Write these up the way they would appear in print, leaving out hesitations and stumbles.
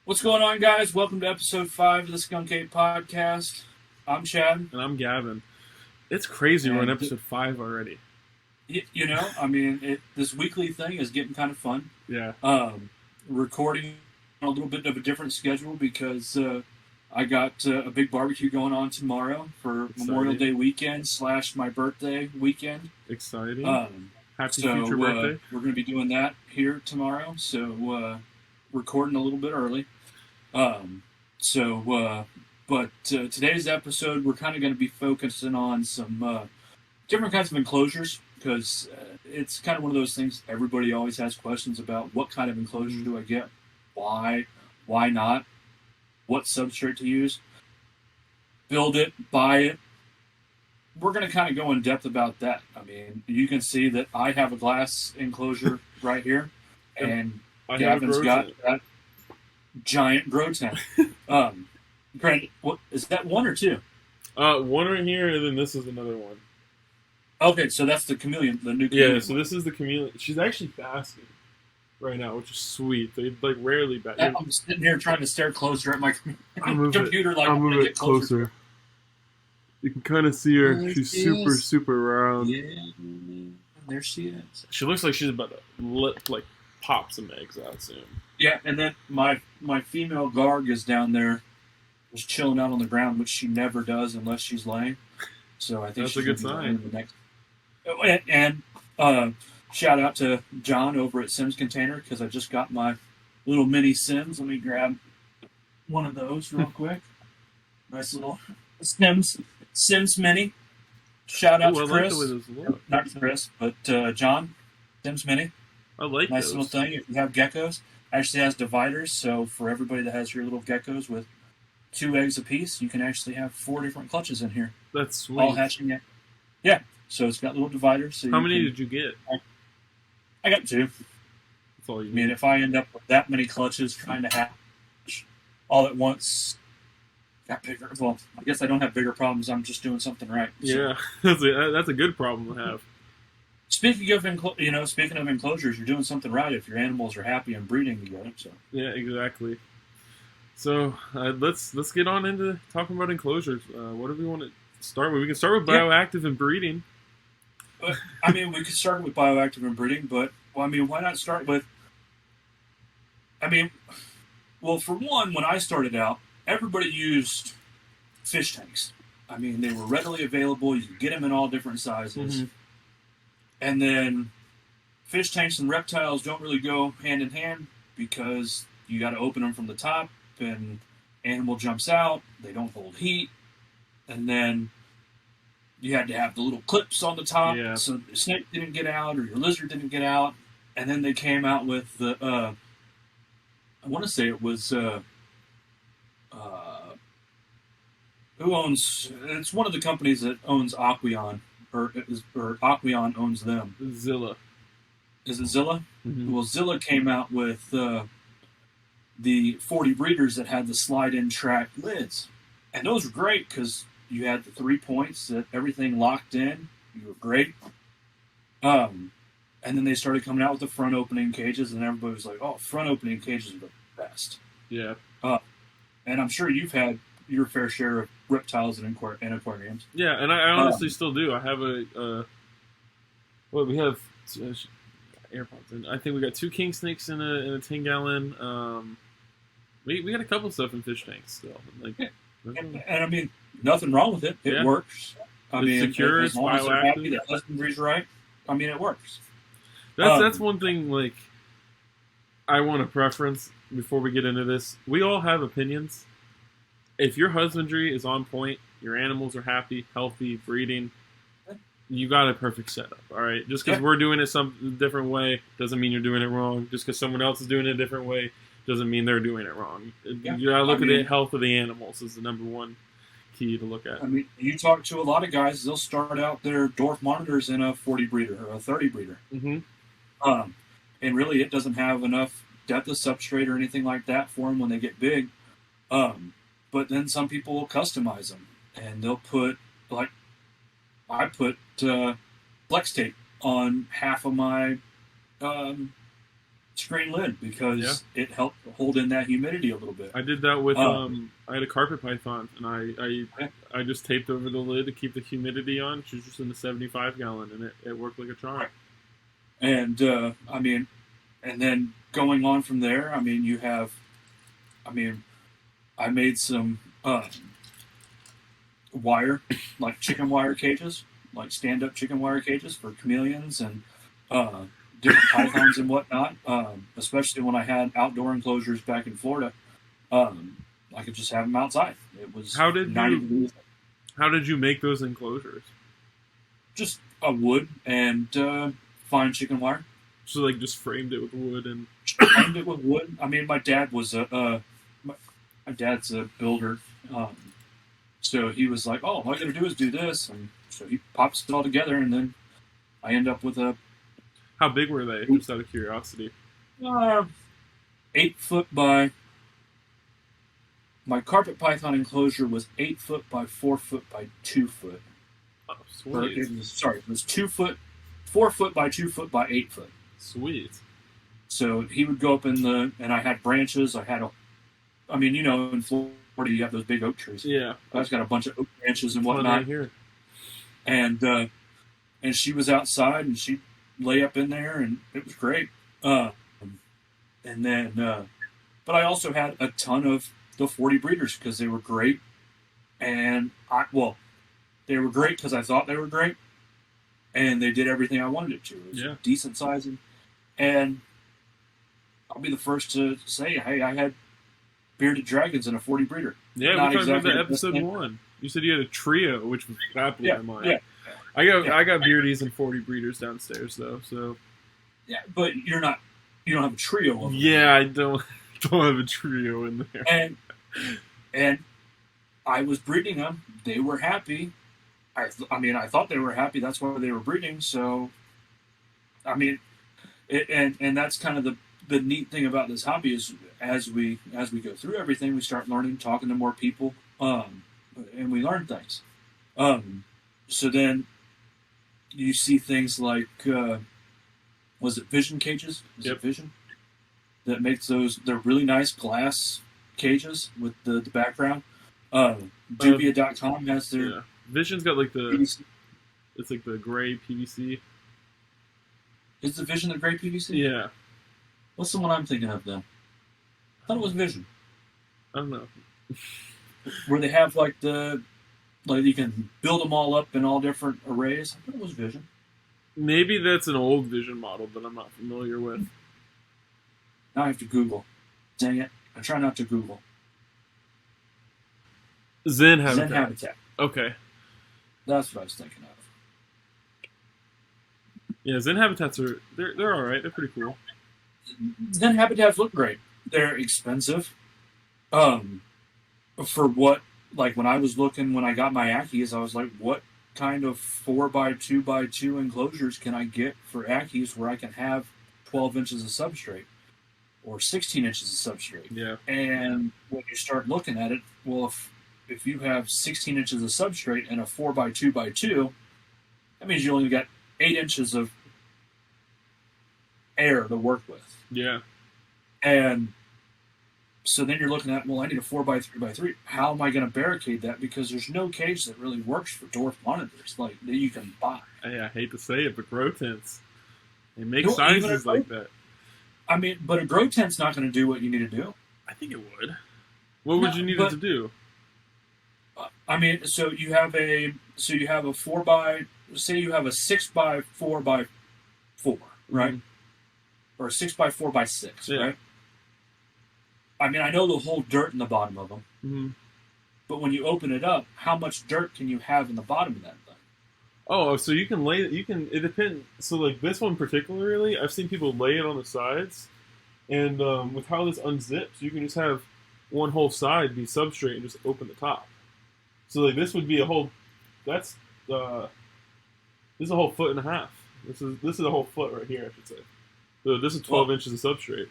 What's going on, guys? Welcome to episode 5 of the Skunk Ape Podcast. I'm Chad. And I'm Gavin. It's crazy we're on episode 5 already. This weekly thing is getting kind of fun. Yeah. Recording on a little bit of a different schedule because I got a big barbecue going on tomorrow for Exciting. Memorial Day weekend / my birthday weekend. Exciting. Happy So future birthday. we're going to be doing that here tomorrow. So recording a little bit early. But today's episode, we're kind of going to be focusing on some different kinds of enclosures because it's kind of one of those things everybody always has questions about. What kind of enclosure do I get? Why not? What substrate to use? Build it, buy it. We're going to kind of go in depth about that. I mean, you can see that I have a glass enclosure right here, and Gavin's got that giant grow tent. Granted, what is that, 1 or 2? One right here, and then this is another one. Okay, so that's the chameleon, the new chameleon. Yeah, so this is the chameleon. She's actually basking right now, which is sweet. They rarely bask. I'm sitting here trying to stare closer at my computer. I'll move it closer. You can kind of see her. There She's she super, is. super round. Yeah, there she is. She looks like she's about to pop some eggs out soon. Yeah, and then my female garg is down there, just chilling out on the ground, which she never does unless she's laying. So I think that's a good sign. The next. And shout out to John over at Sims Container because I just got my little mini Sims. Let me grab one of those real quick. Nice little Sims Mini. Shout out to Chris. I like the way those look. Not Chris, but John. Sims Mini. I like nice those. Little thing. If you have geckos, actually has dividers. So for everybody that has your little geckos with 2 eggs apiece, you can actually have 4 different clutches in here. That's sweet. All hatching it. Yeah. So it's got little dividers. So how many did you get? I got 2. That's all you I mean, if I end up with that many clutches trying to hatch all at once, got bigger. Well, I guess I don't have bigger problems. I'm just doing something right. So. Yeah, that's a good problem to have. Speaking of enclosures, you're doing something right if your animals are happy and breeding together. So. Yeah, exactly. So let's get on into talking about enclosures. What do we want to start with? We can start with bioactive and breeding. I mean, we could start with bioactive and breeding, but why not start with? For one, when I started out, everybody used fish tanks. I mean, they were readily available. You could get them in all different sizes. Mm-hmm. And then fish tanks and reptiles don't really go hand in hand because you got to open them from the top and animal jumps out. They don't hold heat. And then you had to have the little clips on the top so the snake didn't get out or your lizard didn't get out. And then they came out with the, I want to say it was, who owns, it's one of the companies that owns Aqueon. Or Aqueon owns them. Zilla. Is it Zilla? Mm-hmm. Well, Zilla came out with the 40 breeders that had the slide-in track lids. And those were great because you had the 3 points that everything locked in. You were great. And then they started coming out with the front opening cages, and everybody was like, oh, front opening cages are the best. Yeah. And I'm sure you've had your fair share of reptiles and aquariums. Yeah, and I honestly still do. I have we have AirPods, and I think we got 2 king snakes in a 10-gallon. We got a couple stuff in fish tanks still. And I mean, nothing wrong with it. It works. It's secure. As long as they're happy, the husbandry's right. I mean, it works. That's one thing. Like, I want a preference before we get into this. We all have opinions. If your husbandry is on point, your animals are happy, healthy, breeding, you got a perfect setup, all right? Just because we're doing it some different way doesn't mean you're doing it wrong. Just because someone else is doing it a different way doesn't mean they're doing it wrong. Yeah. You got to look at the health of the animals is the number one key to look at. I mean, you talk to a lot of guys, they'll start out their dwarf monitors in a 40 breeder or a 30 breeder. Mm-hmm. And really, it doesn't have enough depth of substrate or anything like that for them when they get big. But then some people will customize them, and they'll put, like, I put flex tape on half of my screen lid because it helped hold in that humidity a little bit. I did that with I had a carpet python, and I just taped over the lid to keep the humidity on. She was just in the 75-gallon, and it worked like a charm. Right. And and then going on from there, I made some wire, like chicken wire cages, like stand-up chicken wire cages for chameleons and different pythons and whatnot. Especially when I had outdoor enclosures back in Florida, I could just have them outside. It was How did you make those enclosures? Just a wood and fine chicken wire. So like just framed it with wood and framed it with wood. I mean, my dad was my dad's a builder, so he was like, "Oh, all I got to do is do this," and so he pops it all together, and then I end up with a. How big were they? Just out of curiosity. 8 foot by. My carpet python enclosure was 8 foot by 4 foot by 2 foot. Oh, sweet. It was 2 foot, 4 foot by 2 foot by 8 foot. Sweet. So he would go up and I had branches. I had in Florida you have those big oak trees. Yeah. I just got a bunch of oak branches and whatnot. Right here. And she was outside and she'd lay up in there and it was great. And then, but I also had a ton of the 40 breeders because they were great. And they were great because I thought they were great. And they did everything I wanted it to. It was decent sizing. And I'll be the first to say, hey, I had bearded dragons and a 40 breeder. Yeah, we talked about that episode 1. You said you had a trio, which that blew my mind. Yeah. I got beardies and 40 breeders downstairs though. So yeah, but you don't have a trio of them. Yeah, I don't have a trio in there. And I was breeding them. They were happy. I thought they were happy. That's why they were breeding. So, and that's kind of the neat thing about this hobby is as we go through everything, we start learning, talking to more people, and we learn things. So then you see things like, was it Vision cages? It Vision? That makes those, they're really nice glass cages with the background. Dubia.com has their... Yeah. Vision's got like PVC. It's like the gray PVC. Is the Vision the gray PVC? Yeah. What's the one I'm thinking of then? I thought it was Vision. I don't know. Where they have like you can build them all up in all different arrays. I thought it was Vision. Maybe that's an old Vision model that I'm not familiar with. Now I have to Google. Dang it. I try not to Google. Zen Habitat. Okay. That's what I was thinking of. Yeah, Zen Habitats they're all right. They're pretty cool. Zen Habitats look great. They're expensive. For what, like when I was looking, when I got my Ackies, I was like, what kind of 4x2x2 enclosures can I get for Ackies where I can have 12 inches of substrate or 16 inches of substrate? Yeah. And when you start looking at it, well, if you have 16 inches of substrate and a 4x2x2, that means you only got 8 inches of air to work with. Yeah. And so then you're looking at, well, I need a 4x3x3. How am I going to barricade that? Because there's no cage that really works for dwarf monitors like that you can buy. I hate to say it, but grow tents, they make sizes like that. I mean, but a grow tent's not going to do what you need to do. I think it would. What would you need it to do? So you have a 4x, say you have a 6x4x4, right? Mm-hmm. Or a 6x4x6, right? I mean, I know the whole dirt in the bottom of them, but when you open it up, how much dirt can you have in the bottom of that thing? Oh, so it depends. So like this one particularly, I've seen people lay it on the sides, and with how this unzips, you can just have one whole side be substrate and just open the top. So like this would be a whole, this is a whole 1.5 feet. This is a whole foot right here, I should say. So this is 12 inches of substrate.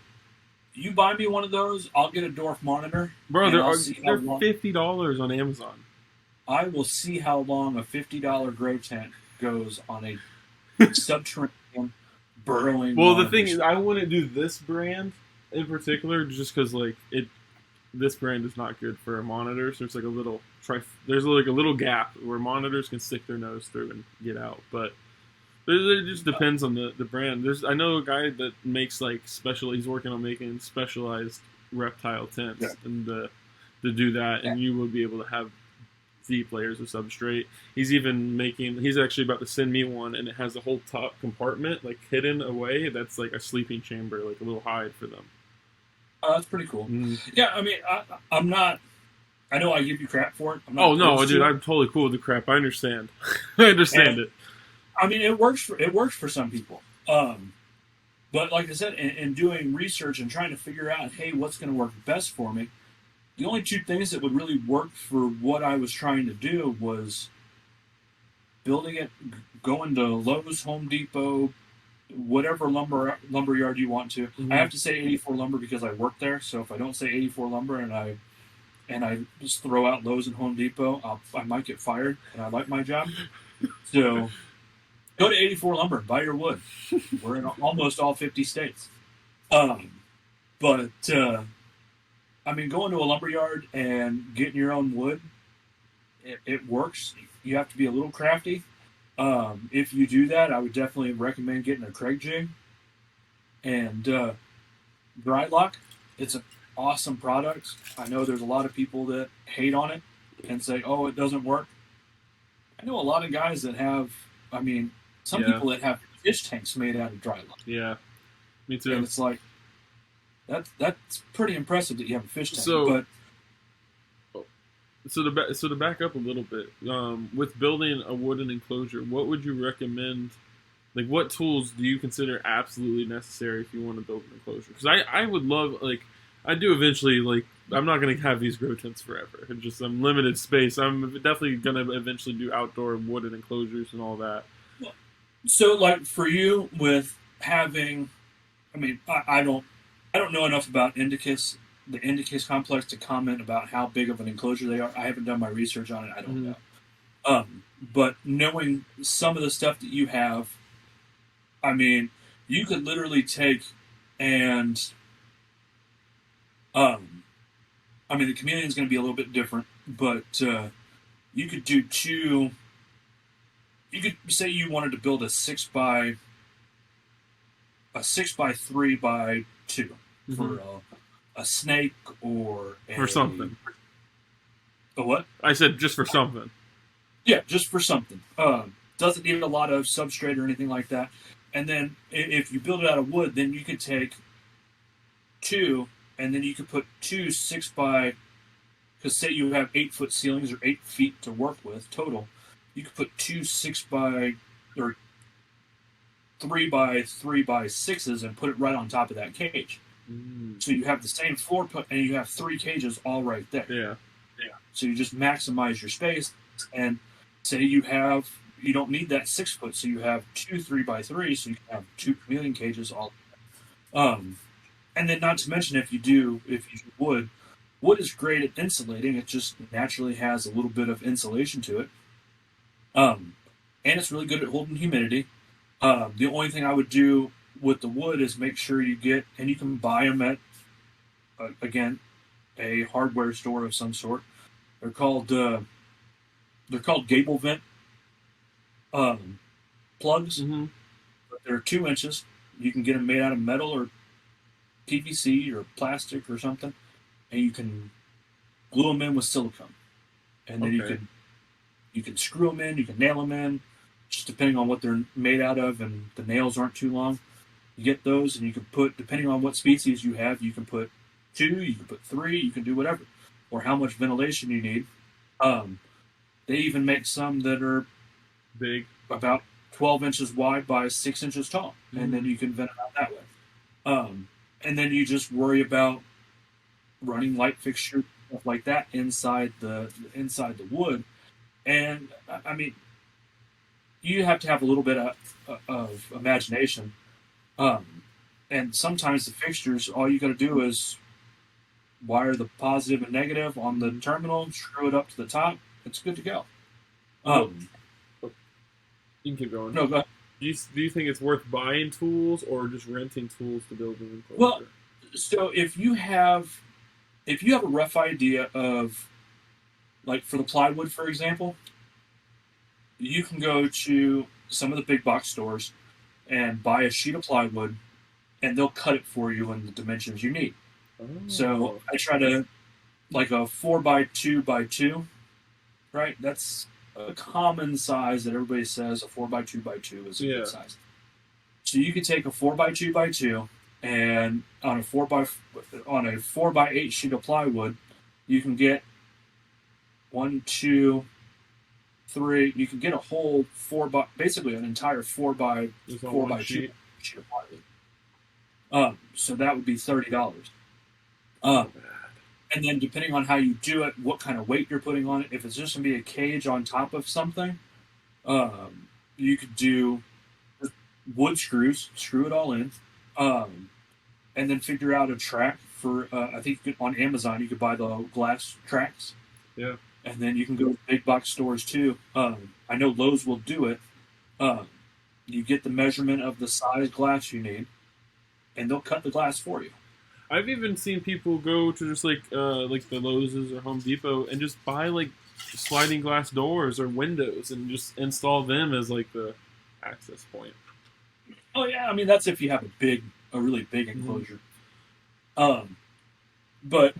You buy me one of those, I'll get a dwarf monitor. Bro, they're $50 on Amazon. I will see how long a $50 grow tent goes on a subterranean burrowing. Well, the thing is, I wouldn't do this brand in particular, just because this brand is not good for monitors. There's like a little there's like a little gap where monitors can stick their nose through and get out, but it just depends on the brand. I know a guy that makes like he's working on making specialized reptile tents, and to do that, and you would be able to have deep layers of substrate. He's actually about to send me one, and it has a whole top compartment like hidden away that's like a sleeping chamber, like a little hide for them. Oh, that's pretty cool. Yeah, I mean, I'm not. I know I give you crap for it. Oh no, dude, I'm totally cool with the crap. I understand. I understand it. I mean, it works for some people. But like I said, in doing research and trying to figure out, hey, what's going to work best for me, the only two things that would really work for what I was trying to do was building it, going to Lowe's, Home Depot, whatever lumber yard you want to. I have to say 84 Lumber because I work there. So if I don't say 84 Lumber and I just throw out Lowe's and Home Depot, I might get fired, and I like my job. So go to 84 Lumber, buy your wood. We're in almost all 50 states. I mean, going to a lumber yard and getting your own wood, it works. You have to be a little crafty. If you do that, I would definitely recommend getting a Craig jig. And dry lock, it's an awesome product. I know there's a lot of people that hate on it and say, oh, it doesn't work. I know a lot of guys that have, some people that have fish tanks made out of dry lock. Yeah, me too. And it's like, that's pretty impressive that you have a fish tank. So to back up a little bit, with building a wooden enclosure, what would you recommend? Like, what tools do you consider absolutely necessary if you want to build an enclosure? Because I would love, like, I do eventually, like, I'm not going to have these grow tents forever. It's just I'm limited space. I'm definitely going to eventually do outdoor wooden enclosures and all that. So, like, for you with having, I don't know enough about the Indicus complex to comment about how big of an enclosure they are. I haven't done my research on it. I don't know. But knowing some of the stuff that you have, you could literally take and, the chameleon's going to be a little bit different, but you could do two. You could say you wanted to build a 6x3 by 2 for a snake or something. A what? I said just for something. Yeah, just for something. Doesn't need a lot of substrate or anything like that. And then if you build it out of wood, then you could take 2, and then you could put 2 6x, because say you have 8-foot ceilings or 8 feet to work with total, you could put 2 6x or 3x3x6s and put it right on top of that cage. So you have the same floor and you have 3 cages all right there. Yeah. So you just maximize your space, and say you don't need that 6 foot, so you have 2 3x3, so you can have 2 chameleon cages all. And then not to mention if you wood is great at insulating. It just naturally has a little bit of insulation to it. And it's really good at holding humidity. The only thing I would do with the wood is make sure you get, and you can buy them at, again, a hardware store of some sort. They're called gable vent plugs. But they're 2 inches. You can get them made out of metal or PVC or plastic or something, and you can glue them in with silicone, and then you can screw them in, you can nail them in, just depending on what they're made out of, and the nails aren't too long. You get those, and you can put, depending on what species you have, you can put 2, you can put 3, you can do whatever, or how much ventilation you need. They even make some that are big, about 12 inches wide by 6 inches tall, and then you can vent it out that way. And then you just worry about running light fixtures, stuff like that inside the wood. And you have to have a little bit of imagination. And sometimes the fixtures, all you got to do is wire the positive and negative on the terminal, screw it up to the top. It's good to go. You can keep going. No, go ahead. Do you think it's worth buying tools or just renting tools to build an Well, enclosure? so if you have a rough idea of, like, for the plywood, for example, you can go to some of the big box stores and buy a sheet of plywood, and they'll cut it for you in the dimensions you need. So Oh, I try to, like, a 4x2x2, right? That's a common size that everybody says a 4x2x2 is a yeah. good size. So you could take a 4x2x2, and on a 4x8 sheet of plywood, you can get one, two, three. You can get a whole basically an entire four by Just on four one by two sheet. sheet of plywood. So that would be $30. Not Um, bad. and then depending on how you do it, what kind of weight you're putting on it, if it's just gonna be a cage on top of something, you could do wood screws, screw it all in, um, and then figure out a track for. I think on Amazon you could buy the glass tracks, Yeah. and then you can go to big box stores too. I know Lowe's will do it. Um, you get the measurement of the size glass you need, and they'll cut the glass for you. I've even seen people go to just like the Lowe's or Home Depot and just buy like sliding glass doors or windows and just install them as like the access point. Oh yeah, I mean that's if you have a really big Mm-hmm. enclosure. Um, but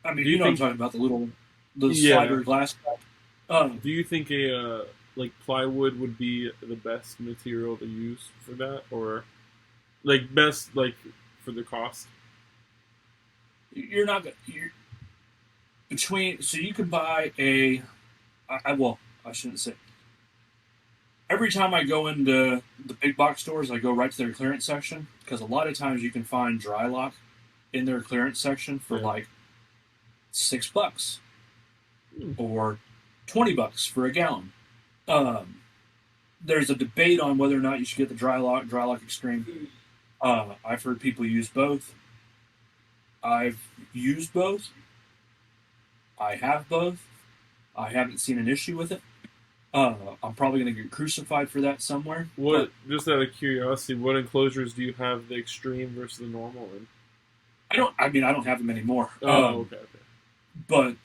I mean Do you you know what I'm think? talking about the Yeah. slider glass. Um, Do you think a like plywood would be the best material to use for that, or like best like for the cost? you're not you're between so you can buy a well I shouldn't say every time I go into the big box stores I go right to their clearance section because a lot of times you can find dry lock in their clearance section for Yeah. like $6 Hmm. or $20 for a gallon. Um, there's a debate on whether or not you should get the dry lock extreme. I've heard people use both. I've used both. I have both. I haven't seen an issue with it. I'm probably going to get crucified for that somewhere. But What? Just out of curiosity, what enclosures do you have the extreme versus the normal in? I don't. I mean, I don't have them anymore. Oh, okay, okay. But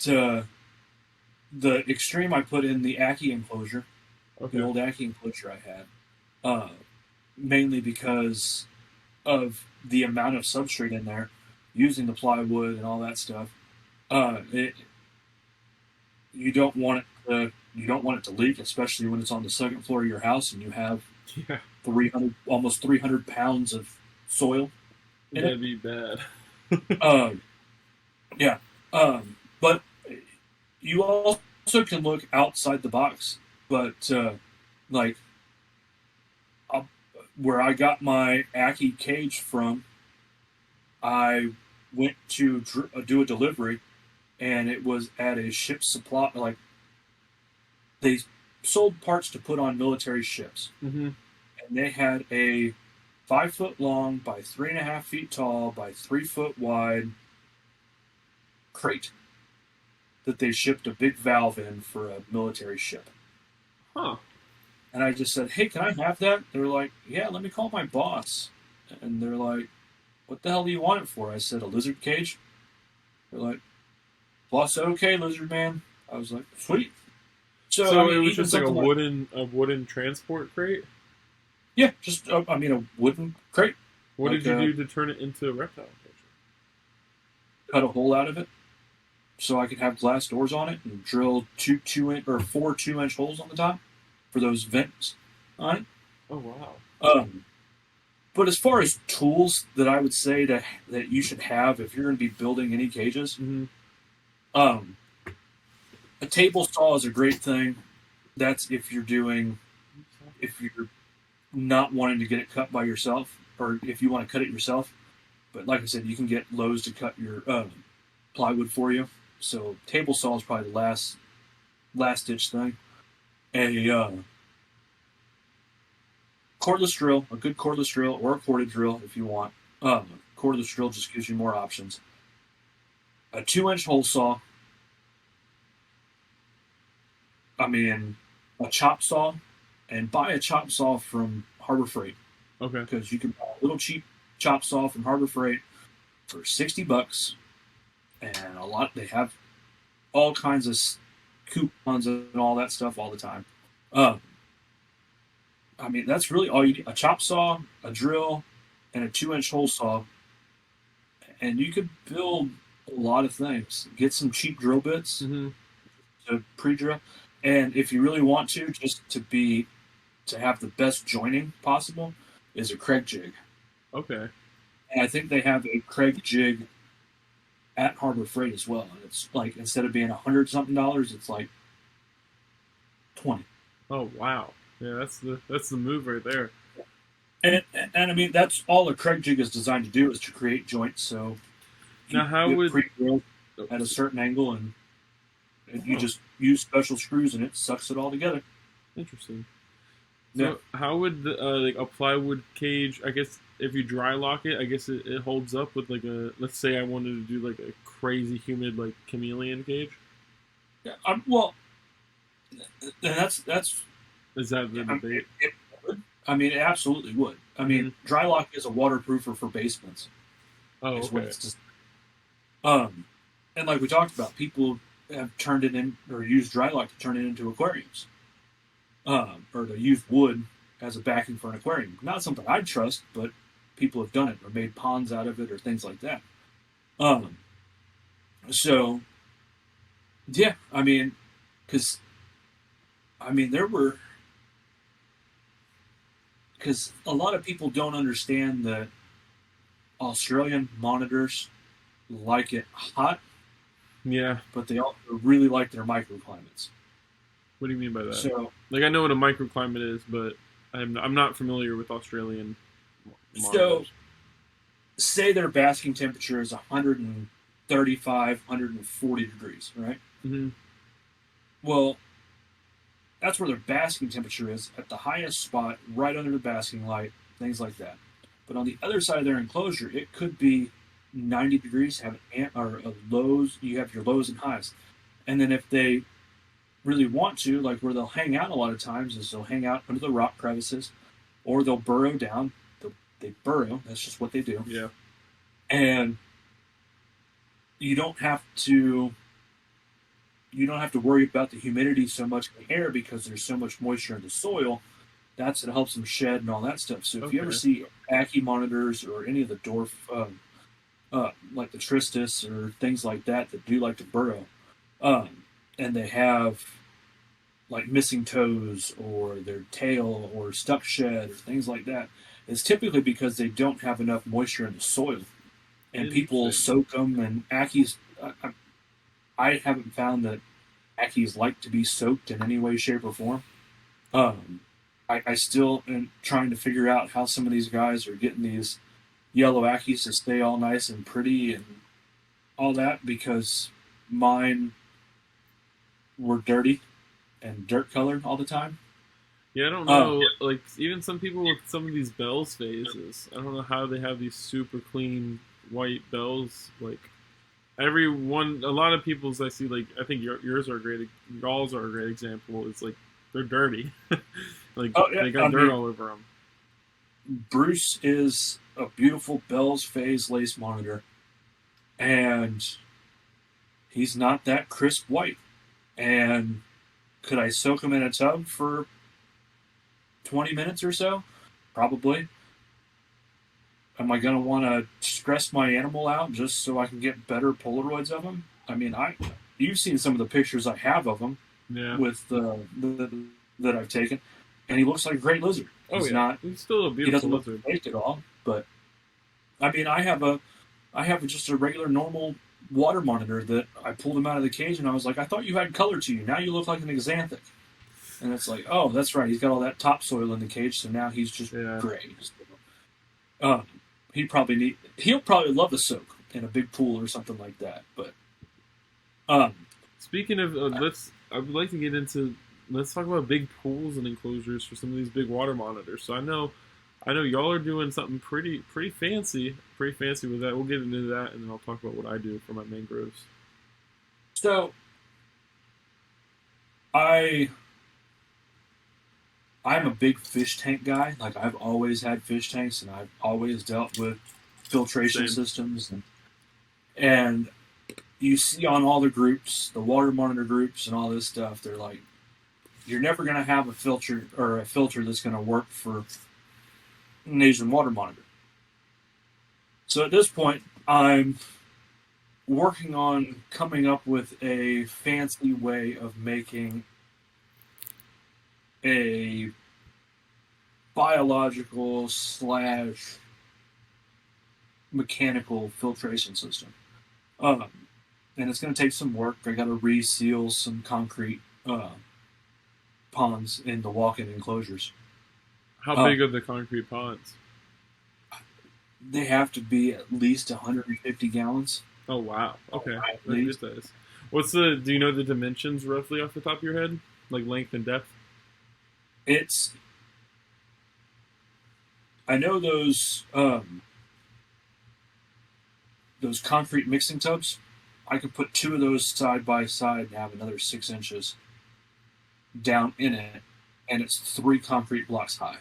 the extreme I put in the Aki enclosure, the Okay. old Aki enclosure I had, uh, mainly because of the amount of substrate in there, using the plywood and all that stuff. It you don't want it to leak, especially when it's on the second floor of your house and you have Yeah, 300 pounds of soil in it. that'd be bad. Um, yeah, but you also can look outside the box. But like uh, where I got my Aki cage from, I went to do a delivery, and it was at a ship supply. Like they sold parts to put on military ships, Hmm. and they had a 5 foot long by 3.5 feet tall by 3 foot wide crate that they shipped a big valve in for a military ship. Huh. And I just said, "Hey, can I have that?" They're like, "Yeah, let me call my boss." And they're like, "What the hell do you want it for?" I said, "A lizard cage." They're like, "Boss said okay, lizard man." I was like, "Sweet." So I So it mean, was even just like something like a wooden transport crate. yeah, just I mean a wooden crate, What like did you do to turn it into a reptile enclosure? cut a hole out of it so I could have glass doors on it and drill two inch or four 2 inch holes on the top for those vents on it. Oh wow. Um, but as far as tools that I would say that you should have if you're going to be building any cages, Hmm. um, a table saw is a great thing. That's if you're not wanting to get it cut by yourself, or if you want to cut it yourself. But like I said, you can get Lowe's to cut your plywood for you. So table saw is probably the last ditch thing. A cordless drill, a good cordless drill, or a corded drill if you want. Cordless drill just gives you more options. A 2 inch hole saw. I mean, a chop saw. and buy a chop saw from Harbor Freight. Okay. Because you can buy a little cheap chop saw from Harbor Freight for $60, and they have all kinds of coupons and all that stuff all the time. I mean, that's really all you need: a chop saw, a drill, and a 2-inch hole saw, and you could build a lot of things. Get some cheap drill bits to pre-drill, and if you really want to, just to have the best joining possible, is a Craig jig. Okay. And I think they have a Craig jig at Harbor Freight as well. And it's like, instead of being $100-something, it's like 20. Oh wow. Yeah, that's the move right there. And I mean, that's all a Craig jig is designed to do, is to create joints. So now how would pre-drilled at a certain angle, and you just use special screws and it sucks it all together. Interesting. So how would like a plywood cage? I guess if you dry lock it, I guess it holds up with like let's say I wanted to do like a crazy humid like chameleon cage. Yeah. Well, that's is that the debate? It would. I mean, it absolutely would. I mean, dry lock is a waterproofer for basements. Oh, okay. And like we talked about, people have turned it in or used dry lock to turn it into aquariums. Or to use wood as a backing for an aquarium. Not something I'd trust, but people have done it or made ponds out of it or things like that. So, yeah, I mean, because a lot of people don't understand that Australian monitors like it hot. Yeah. But they also really like their microclimates. What do you mean by that? So, like, I know what a microclimate is, but I'm not familiar with Australian monitors. So, say their basking temperature is 135, 140 degrees, right? Mm-hmm. Well, that's where their basking temperature is, at the highest spot, right under the basking light, things like that. But on the other side of their enclosure, it could be 90 degrees, you have your lows and highs. And then if they really want to, like where they'll hang out a lot of times, is they'll hang out under the rock crevices, or they'll burrow down. They burrow, that's just what they do. Yeah. And you don't have to worry about the humidity so much in the air, because there's so much moisture in the soil. That's what helps them shed and all that stuff. So if you ever see Ackie monitors or any of the dwarf, like the Tristis or things like that do like to burrow, and they have like missing toes or their tail or stuck shed or things like that, it's typically because they don't have enough moisture in the soil. And people soak them, and Ackies, I haven't found that Ackies like to be soaked in any way, shape, or form. I still am trying to figure out how some of these guys are getting these yellow Ackies to stay all nice and pretty and all that, because mine were dirty and dirt colored all the time. Yeah, I don't know. Like, even some people with some of these Bell's phases, I don't know how they have these super clean white Bells. Like, a lot of people's I see, like, I think yours are y'all's are a great example. It's like, they're dirty. Like, they got dirt all over them. Bruce is a beautiful Bell's phase lace monitor, and he's not that crisp white. And could I soak him in a tub for 20 minutes or so? Probably. Am I going to want to stress my animal out just so I can get better Polaroids of him? I mean, you've seen some of the pictures I have of him with that I've taken, and he looks like a great lizard. He's still a beautiful lizard. He doesn't look fake at all, but I mean, I have just a regular normal water monitor that I pulled him out of the cage, and I was like, I thought you had color to you. Now you look like an xanthic. And it's like, oh, that's right. He's got all that topsoil in the cage, so now he's just gray. He'll probably love the soak in a big pool or something like that. But speaking of, I would like to get into. Let's talk about big pools and enclosures for some of these big water monitors. So I know y'all are doing something pretty fancy with that. We'll get into that, and then I'll talk about what I do for my mangroves. So I I'm a big fish tank guy. Like, I've always had fish tanks, and I've always dealt with filtration Same. systems, and you see on all the groups, the water monitor groups, and all this stuff. They're like, you're never going to have a filter that's going to work for an Asian water monitor. So at this point, I'm working on coming up with a fancy way of making a biological / mechanical filtration system. And it's going to take some work. I got to reseal some concrete ponds in the walk-in enclosures. How big are the concrete ponds? They have to be at least 150 gallons. Oh wow! Okay, What's the? Do you know the dimensions roughly off the top of your head, like length and depth? I know those concrete mixing tubs. I could put 2 of those side by side and have another 6 inches down in it, and it's 3 concrete blocks high.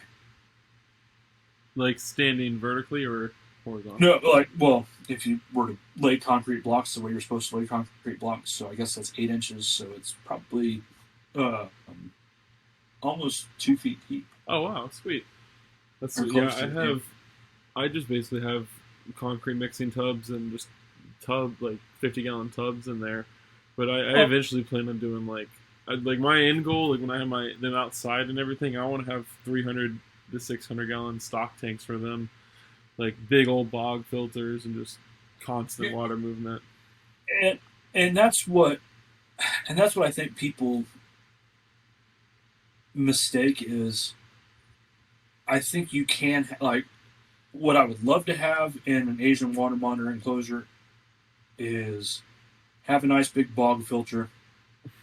Like standing vertically or horizontal? No, if you were to lay concrete blocks the way you're supposed to lay concrete blocks, so I guess that's 8 inches, so it's probably almost 2 feet deep. Oh wow, sweet. That's sweet. Yeah, I just basically have concrete mixing tubs and just 50-gallon tubs in there. But I eventually plan on doing like my end goal, like when I have them outside and everything, I want to have 300 to 600-gallon stock tanks for them, like big old bog filters and just constant water movement. And that's what I think people mistake is. I think you can, like, what I would love to have in an Asian water monitor enclosure is have a nice big bog filter,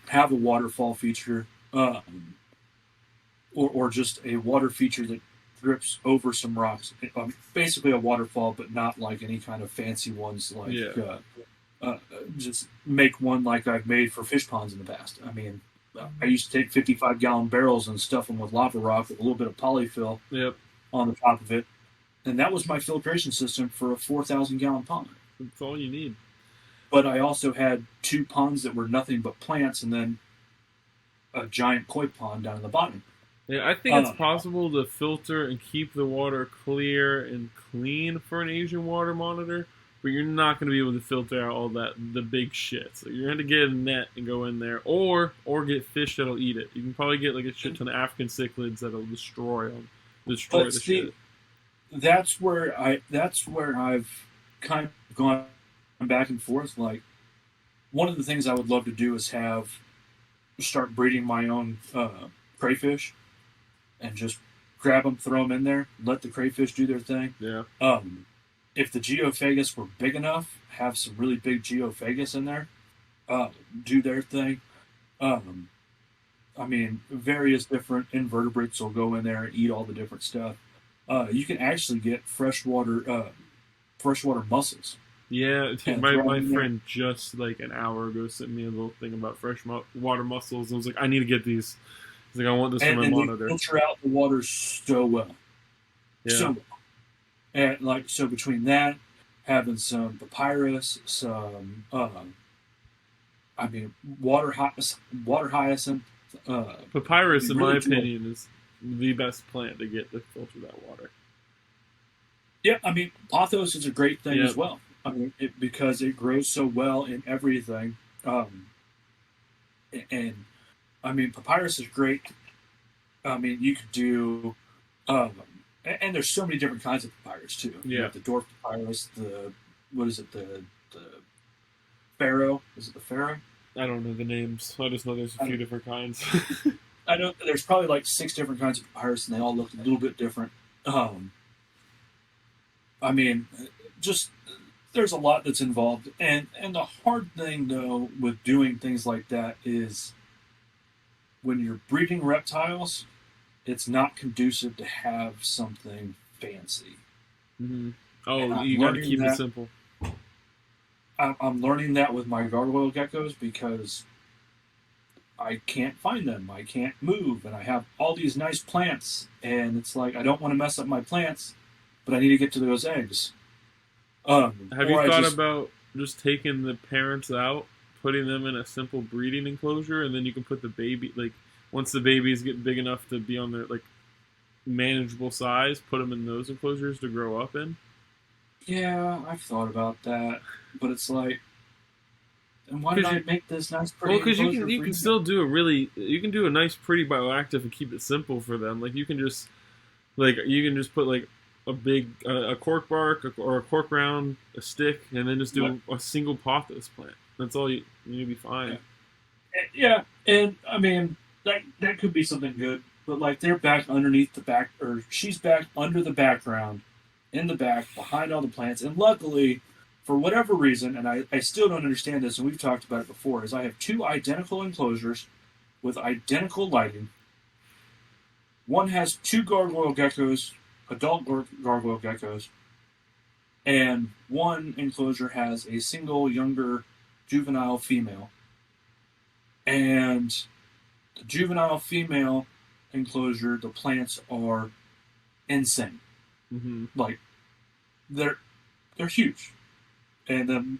have a waterfall feature, or just a water feature that drips over some rocks. Basically a waterfall, but not like any kind of fancy ones. Like just make one like I've made for fish ponds in the past. I mean, I used to take 55-gallon barrels and stuff them with lava rock with a little bit of polyfill on the top of it, and that was my filtration system for a 4,000-gallon pond. That's all you need. But I also had 2 ponds that were nothing but plants, and then a giant koi pond down in the bottom. Yeah, I think it's possible to filter and keep the water clear and clean for an Asian water monitor, but you're not going to be able to filter out all the big shit. So you're going to get a net and go in there, or get fish that'll eat it. You can probably get like a shit ton of African cichlids that'll destroy the shit. That's where I've kind of gone back and forth. Like, one of the things I would love to do is start breeding my own crayfish, and just grab them, throw them in there, let the crayfish do their thing. Yeah. If the geophagus were big enough, have some really big geophagus in there, do their thing. I mean, various different invertebrates will go in there and eat all the different stuff. You can actually get freshwater mussels. Yeah, my friend just like an hour ago sent me a little thing about freshwater mussels. I was like, I need to get these. He's like, I want this for my monitor. They filter out the water so well. Yeah. So well. And like, so between that, having some papyrus, some water hyacinth. Papyrus, in my opinion, is the best plant to get to filter that water. Yeah, I mean, pothos is a great thing as well. I mean, because it grows so well in everything. And I mean, papyrus is great. I mean, you could do, and there's so many different kinds of papyrus too. Yeah, you have the dwarf papyrus, the pharaoh. Is it the pharaoh? I don't know the names. I just know there's a few different kinds. I know there's probably like 6 different kinds of papyrus, and they all look a little bit different. I mean, just there's a lot that's involved, and the hard thing though with doing things like that is when you're breeding reptiles, it's not conducive to have something fancy. Mm-hmm. Oh, you got to keep it simple. I'm learning that with my gargoyle geckos because I can't find them. I can't move, and I have all these nice plants, and it's like I don't want to mess up my plants, but I need to get to those eggs. Have you Or I thought just about just taking the parents out, putting them in a simple breeding enclosure, and then you can put the baby, like, once the babies get big enough to be on their, like, manageable size, put them in those enclosures to grow up in? yeah, I've thought about that, but it's like, and why did Because I you, make this nice, well, pretty because you enclosure can you for can you? still do you can do a nice, pretty bioactive and keep it simple for them. Like, you can just put like a big a cork bark or a cork round, a stick, and then just But do a single pothos plant. That's all you'll be fine. yeah, and I mean that could be something good, but like they're back underneath the back, or she's back under the background, in the back behind all the plants, and luckily, for whatever reason, and I still don't understand this, and we've talked about it before, is I have two identical enclosures with identical lighting. One has two gargoyle geckos, adult gargoyle geckos, and one enclosure has a single younger juvenile female. And the juvenile female enclosure, the plants are insane. Mm-hmm. Like they're huge, and the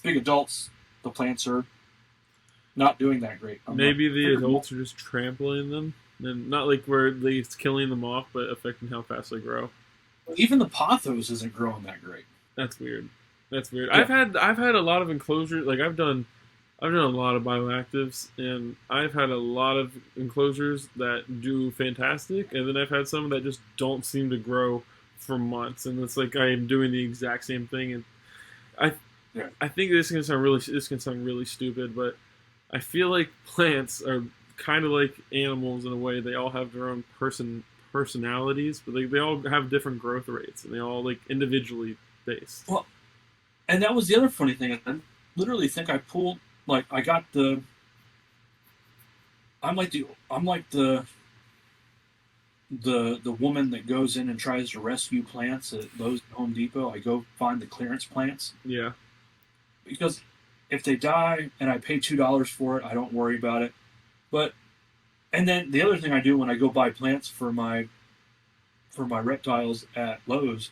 big adults, the plants are not doing that great. Maybe the adults are just trampling them, and not like where it's killing them off, but affecting how fast they grow. Even the pothos isn't growing that great. That's weird. That's weird. Yeah. I've had a lot of enclosures. Like, I've done a lot of bioactives, and I've had a lot of enclosures that do fantastic, and then I've had some that just don't seem to grow for months, and it's like I am doing the exact same thing. And I Yeah. I think this can sound really stupid, but I feel like plants are kind of like animals in a way. They all have their own personalities, but they all have different growth rates, and they all like individually based. Well, and that was the other funny thing. I literally think I pulled, like I got the. I'm like the woman that goes in and tries to rescue plants at Lowe's and Home Depot. I go find the clearance plants Yeah. because if they die and I pay $2 for it, I don't worry about it. But and then the other thing I do when I go buy plants for my reptiles at Lowe's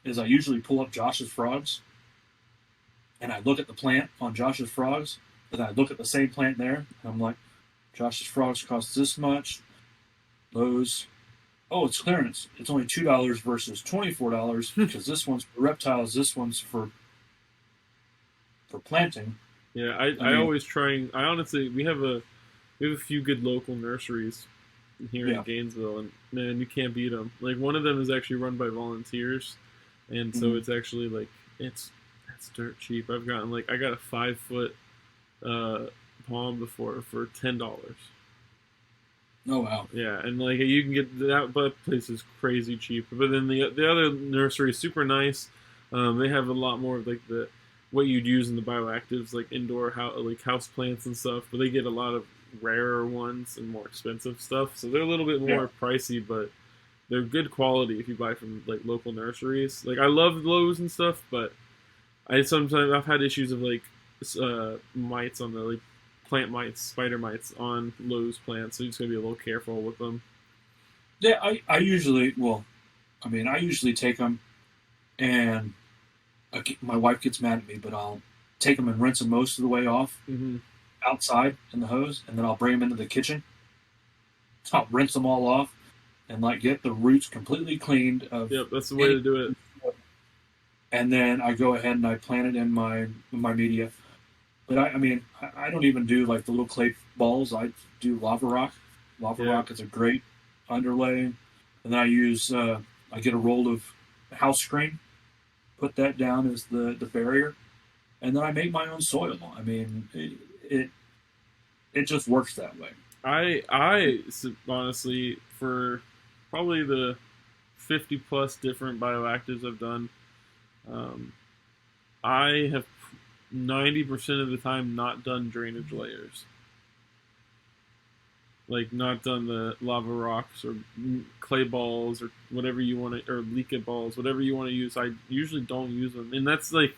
is I usually pull up Josh's frogs and I look at the plant on Josh's frogs, and I look at the same plant there, and I'm like, Josh's frogs cost this much. Lowe's, oh, it's clearance. It's only $2 versus $24 because this one's for reptiles, this one's for planting. Yeah, I I mean, always try. I honestly, we have a few good local nurseries here in Yeah. Gainesville, and man, you can't beat them. Like, one of them is actually run by volunteers, and so Mhm. it's actually like it's dirt cheap. I've gotten like I got a 5 foot palm before for $10. Oh wow. Yeah, and like you can get that, but place is crazy cheap. But then the other nursery is super nice. They have a lot more of like the what you'd use in the bioactives, like indoor house plants and stuff. But they get a lot of rarer ones and more expensive stuff. So they're a little bit more pricey, but they're good quality if you buy from like local nurseries. Like, I love Lowe's and stuff, but I've had issues of like mites on the like plant mites, spider mites on Lowe's plants, so you just gotta be a little careful with them. Yeah, I usually, well, I mean, I usually take them and my wife gets mad at me, but I'll take them and rinse them most of the way off Mm-hmm. outside in the hose, and then I'll bring them into the kitchen. I'll rinse them all off and like get the roots completely cleaned of. Yep, that's the way to do it. And then I go ahead and I plant it in my media. But I mean, I don't even do like the little clay balls. I do lava rock. Lava rock is a great underlay. And then I get a roll of house screen, put that down as the barrier, and then I make my own soil. I mean, it just works that way. I honestly, for probably the 50 plus different bioactives I've done, I have 90% of the time not done drainage layers. Like, not done the lava rocks or clay balls or whatever you want to, or leaka balls, whatever you want to use. I usually don't use them, and that's like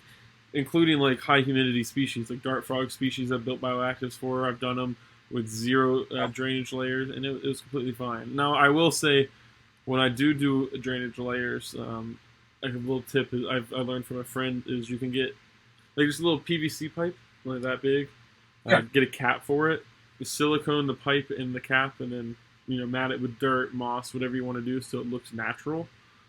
including like high humidity species, like dart frog species I've built bioactives for. I've done them. with zero drainage layers, and it was completely fine. Now, I will say, when I do drainage layers, like a little tip is I learned from a friend is you can get like just a little PVC pipe, like that big. Get a cap for it. You silicone the pipe in the cap, and then mat it with dirt, moss, whatever you want to do, so it looks natural.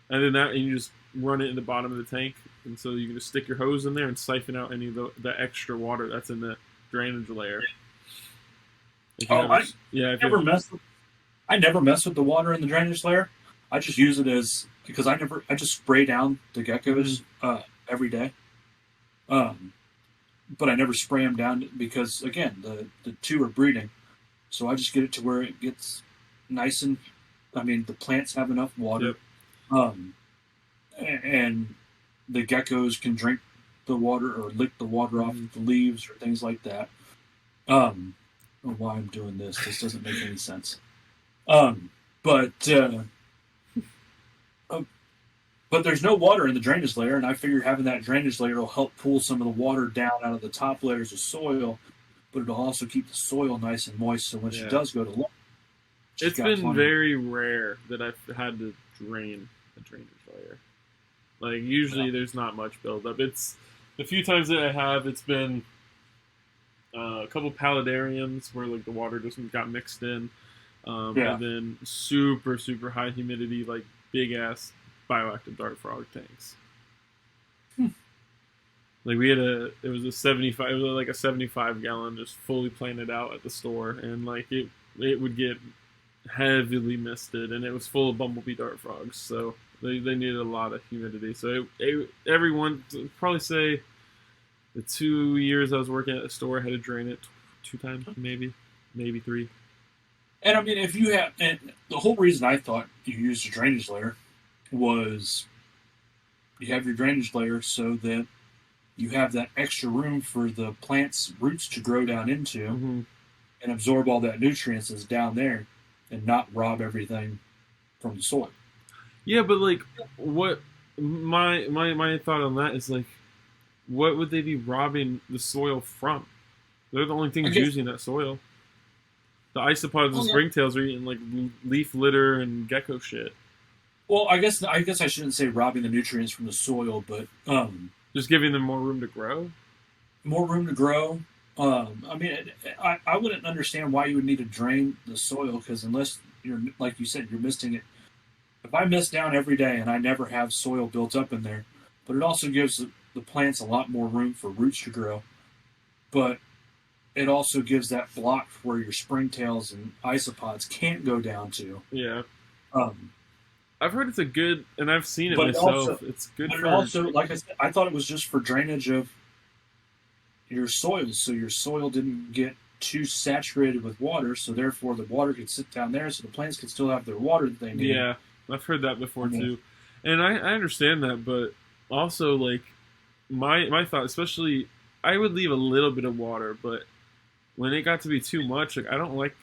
And then and you just run it in the bottom of the tank, and so you can just stick your hose in there and siphon out any of the extra water that's in the drainage layer. I never mess with the water in the drainage layer. I just use it because I just spray down the geckos every day. But I never spray them down because again the two are breeding, so I just get it to where it gets nice and the plants have enough water, and the geckos can drink the water or lick the water off the leaves or things like that. I don't know why I'm doing this. This doesn't make any sense. But there's no water in the drainage layer, and I figure having that drainage layer will help pull some of the water down out of the top layers of soil, but it'll also keep the soil nice and moist, so when she does go to low, it's been very rare that I've had to drain a drainage layer. Like, usually there's not much buildup. It's the few times that I have, it's been a couple paludariums where like the water just got mixed in, and then super, super high humidity, like big-ass bioactive dart frog tanks. Like it was a 75 gallon just fully planted out at the store, and like it would get heavily misted, and it was full of bumblebee dart frogs, so they needed a lot of humidity. So everyone probably say the 2 years I was working at the store I had to drain it 2 times, maybe 3. And if you have, and the whole reason I thought you used a drainage layer was you have your drainage layer so that you have that extra room for the plant's roots to grow down into and absorb all that nutrients that's down there and not rob everything from the soil. Yeah, but like what my thought on that is like, what would they be robbing the soil from? They're the only things using that soil. The isopods and springtails are eating like leaf litter and gecko shit. Well, I guess I shouldn't say robbing the nutrients from the soil, but just giving them more room to grow. More room to grow. I wouldn't understand why you would need to drain the soil, because unless you're, like you said, you're misting it. If I mist down every day and I never have soil built up in there, but it also gives the plants a lot more room for roots to grow, but it also gives that block where your springtails and isopods can't go down to. Yeah. I've heard it's a good, and I've seen it myself. It's good for. Also, like I said, I thought it was just for drainage of your soil, so your soil didn't get too saturated with water, so therefore the water could sit down there, so the plants could still have their water that they need. Yeah, I've heard that before too, and I understand that, but also like my thought, especially, I would leave a little bit of water, but when it got to be too much, like I don't like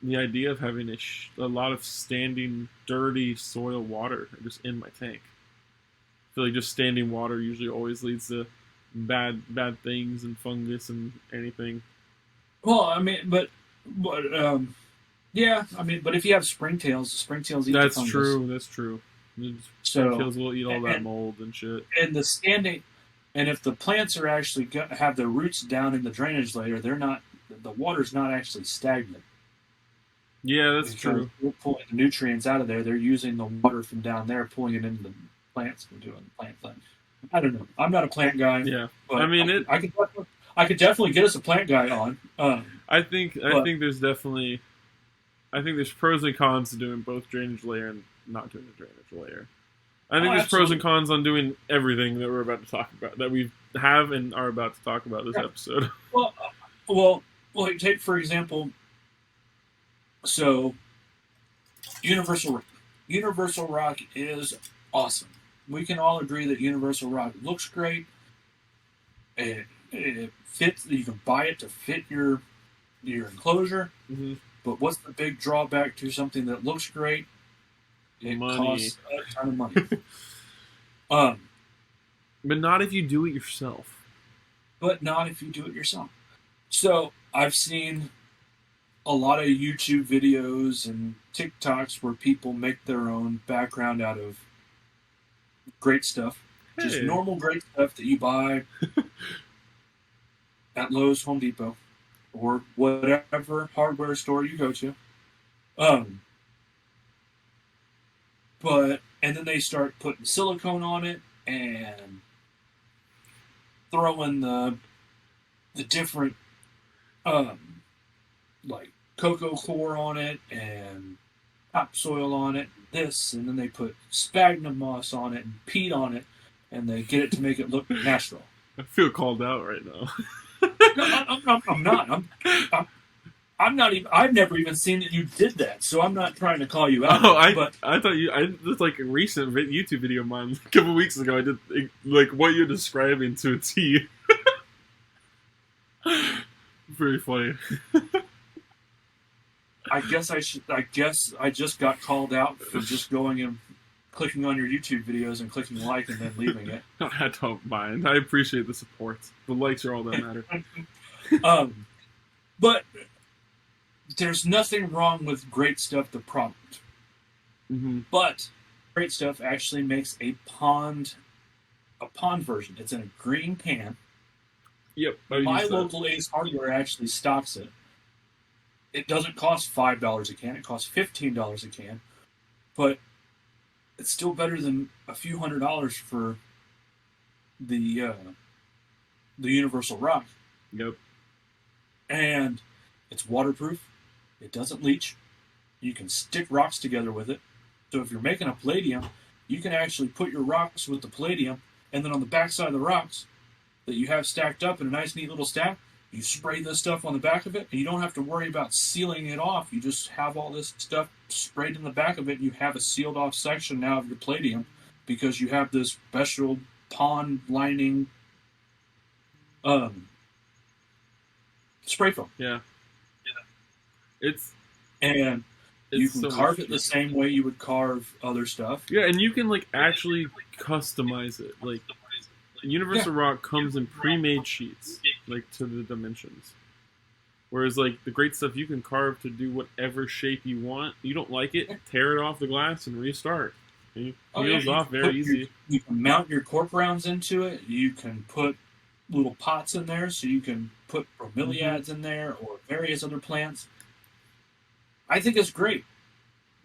the idea of having a lot of standing, dirty soil water just in my tank. I feel like just standing water usually always leads to bad things and fungus and anything. Well, but if you have springtails, the springtails eat the fungus. That's true. Springtails will eat all that mold and shit. And and if the plants are actually have their roots down in the drainage layer, the water's not actually stagnant. Yeah, that's true. We're pulling the nutrients out of there. They're using the water from down there, pulling it into the plants and doing the plant thing. I don't know. I'm not a plant guy. Yeah, but I could definitely get us a plant guy on. I think there's pros and cons to doing both drainage layer and not doing the drainage layer. I think there's pros and cons on doing everything that we're about to talk about, that we have and are about to talk about this episode. Well, take for example. So, Universal Rock is awesome. We can all agree that Universal Rock looks great. It fits. You can buy it to fit your enclosure. Mm-hmm. But what's the big drawback to something that looks great? It costs a ton of money. But not if you do it yourself. So I've seen a lot of YouTube videos and TikToks where people make their own background out of great stuff. Just Hey. normal great stuff that you buy at Lowe's, Home Depot, or whatever hardware store you go to. And then they start putting silicone on it and throwing the different like cocoa core on it and topsoil on it, this, and then they put sphagnum moss on it and peat on it, and they get it to make it look natural. I feel called out right now. No, I'm not. I'm not even. I've never even seen that you did that, so I'm not trying to call you out. Oh, I thought you. It's like a recent YouTube video of mine a couple weeks ago. I did like what you're describing to a T. Very funny. I guess I just got called out for just going and clicking on your YouTube videos and clicking like and then leaving it. I don't mind. I appreciate the support. The likes are all that matter. But there's nothing wrong with Great Stuff, the product. Mm-hmm. But Great Stuff actually makes a pond version. It's in a green can. Yep. My local Ace Hardware actually stocks it. It doesn't cost $5 a can. It costs $15 a can. But it's still better than a few $100s for the Universal Rock. Yep. And it's waterproof. It doesn't leach. You can stick rocks together with it. So if you're making a palladium, you can actually put your rocks with the palladium, and then on the back side of the rocks that you have stacked up in a nice, neat little stack, you spray this stuff on the back of it, and you don't have to worry about sealing it off. You just have all this stuff sprayed in the back of it, and you have a sealed off section now of your palladium because you have this special pond lining spray foam. Yeah. It's you can so carve it the same way you would carve other stuff. Yeah, and you can like actually customize it. Like Universal Rock comes in pre-made sheets, like to the dimensions. Whereas like the Great Stuff, you can carve to do whatever shape you want. You don't like it, tear it off the glass and restart. And it peels off very easy. You can mount your cork rounds into it. You can put little pots in there, so you can put bromeliads in there or various other plants. I think it's great.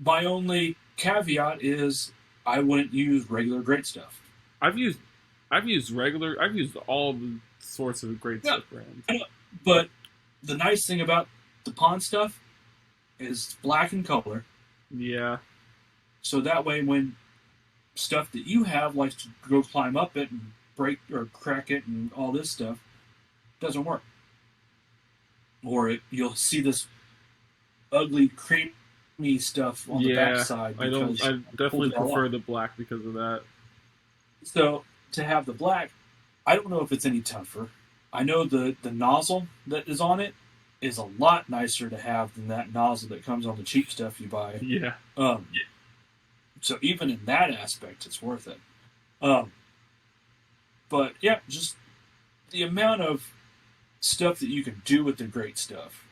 My only caveat is I wouldn't use regular Great Stuff. I've used all the sorts of Great Stuff brands. But the nice thing about the pond stuff is it's black in color. Yeah. So that way when stuff that you have likes to go climb up it and break or crack it and all this stuff, doesn't work. Or you'll see this ugly, creamy stuff on the backside. I definitely prefer the black because of that. So to have the black, I don't know if it's any tougher. I know the nozzle that is on it is a lot nicer to have than that nozzle that comes on the cheap stuff you buy. Yeah. So even in that aspect, it's worth it. But yeah, just the amount of stuff that you can do with the Great Stuff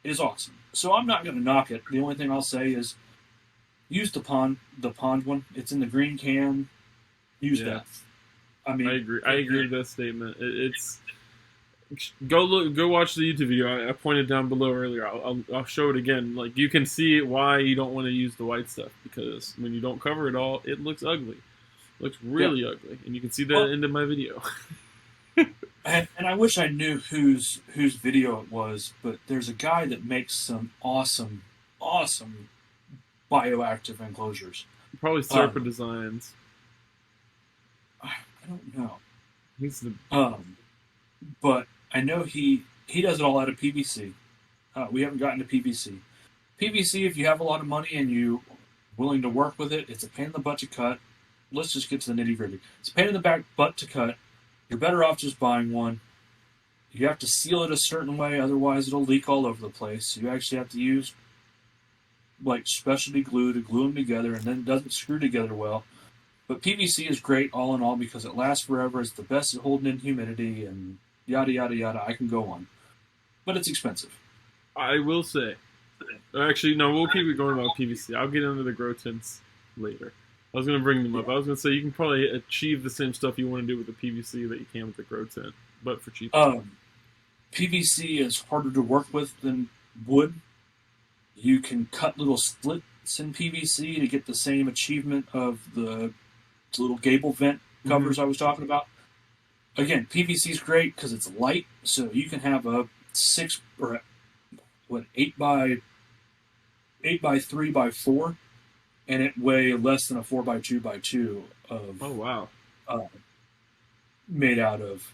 is awesome. So I'm not going to knock it. The only thing I'll say is use the pond one. It's in the green can. Use that. I mean, I agree with that statement. It's go watch the YouTube video. I pointed down below earlier. I'll show it again. Like you can see why you don't want to use the white stuff, because when you don't cover it all, it looks ugly. It looks really ugly, and you can see that at the end of my video. And I wish I knew whose video it was, but there's a guy that makes some awesome bioactive enclosures. Probably Serpa Designs. I don't know. He's the but I know he does it all out of PVC. We haven't gotten to PVC. PVC, if you have a lot of money and you're willing to work with it, it's a pain in the butt to cut. Let's just get to the nitty gritty. It's a pain in the butt to cut. You're better off just buying one. You have to seal it a certain way, otherwise it'll leak all over the place. So you actually have to use like specialty glue to glue them together, and then it doesn't screw together well. But PVC is great all in all because it lasts forever. It's the best at holding in humidity and yada, yada, yada. I can go on. But it's expensive. I will say, actually, no, we'll keep it going about PVC. I'll get into the grow tints later. I was going to bring them up. I was going to say you can probably achieve the same stuff you want to do with the PVC that you can with the grow tint, but for cheaper. PVC is harder to work with than wood. You can cut little slits in PVC to get the same achievement of the little gable vent covers I was talking about. Again, PVC is great because it's light, so you can have a 8 by 3 by 4, and it weigh less than a 4 by 2 by 2 of. Oh wow! Made out of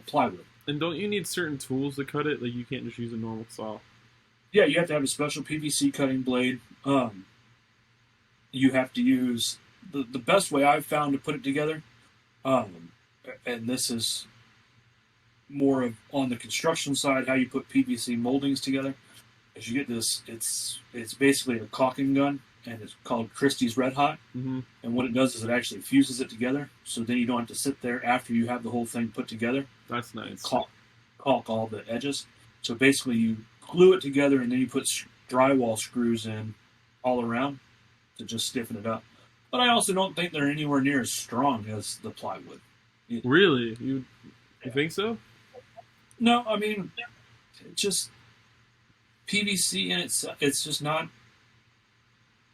plywood. And don't you need certain tools to cut it? Like you can't just use a normal saw. Yeah, you have to have a special PVC cutting blade. You have to use the best way I've found to put it together. And this is more of on the construction side, how you put PVC moldings together. Is you get this, it's basically a caulking gun, and it's called Christie's Red Hot. Mm-hmm. And what it does is it actually fuses it together, so then you don't have to sit there after you have the whole thing put together. That's nice. Caulk all the edges. So basically you glue it together, and then you put drywall screws in all around to just stiffen it up. But I also don't think they're anywhere near as strong as the plywood. Really? You think so? No, I mean, just PVC in it's just not.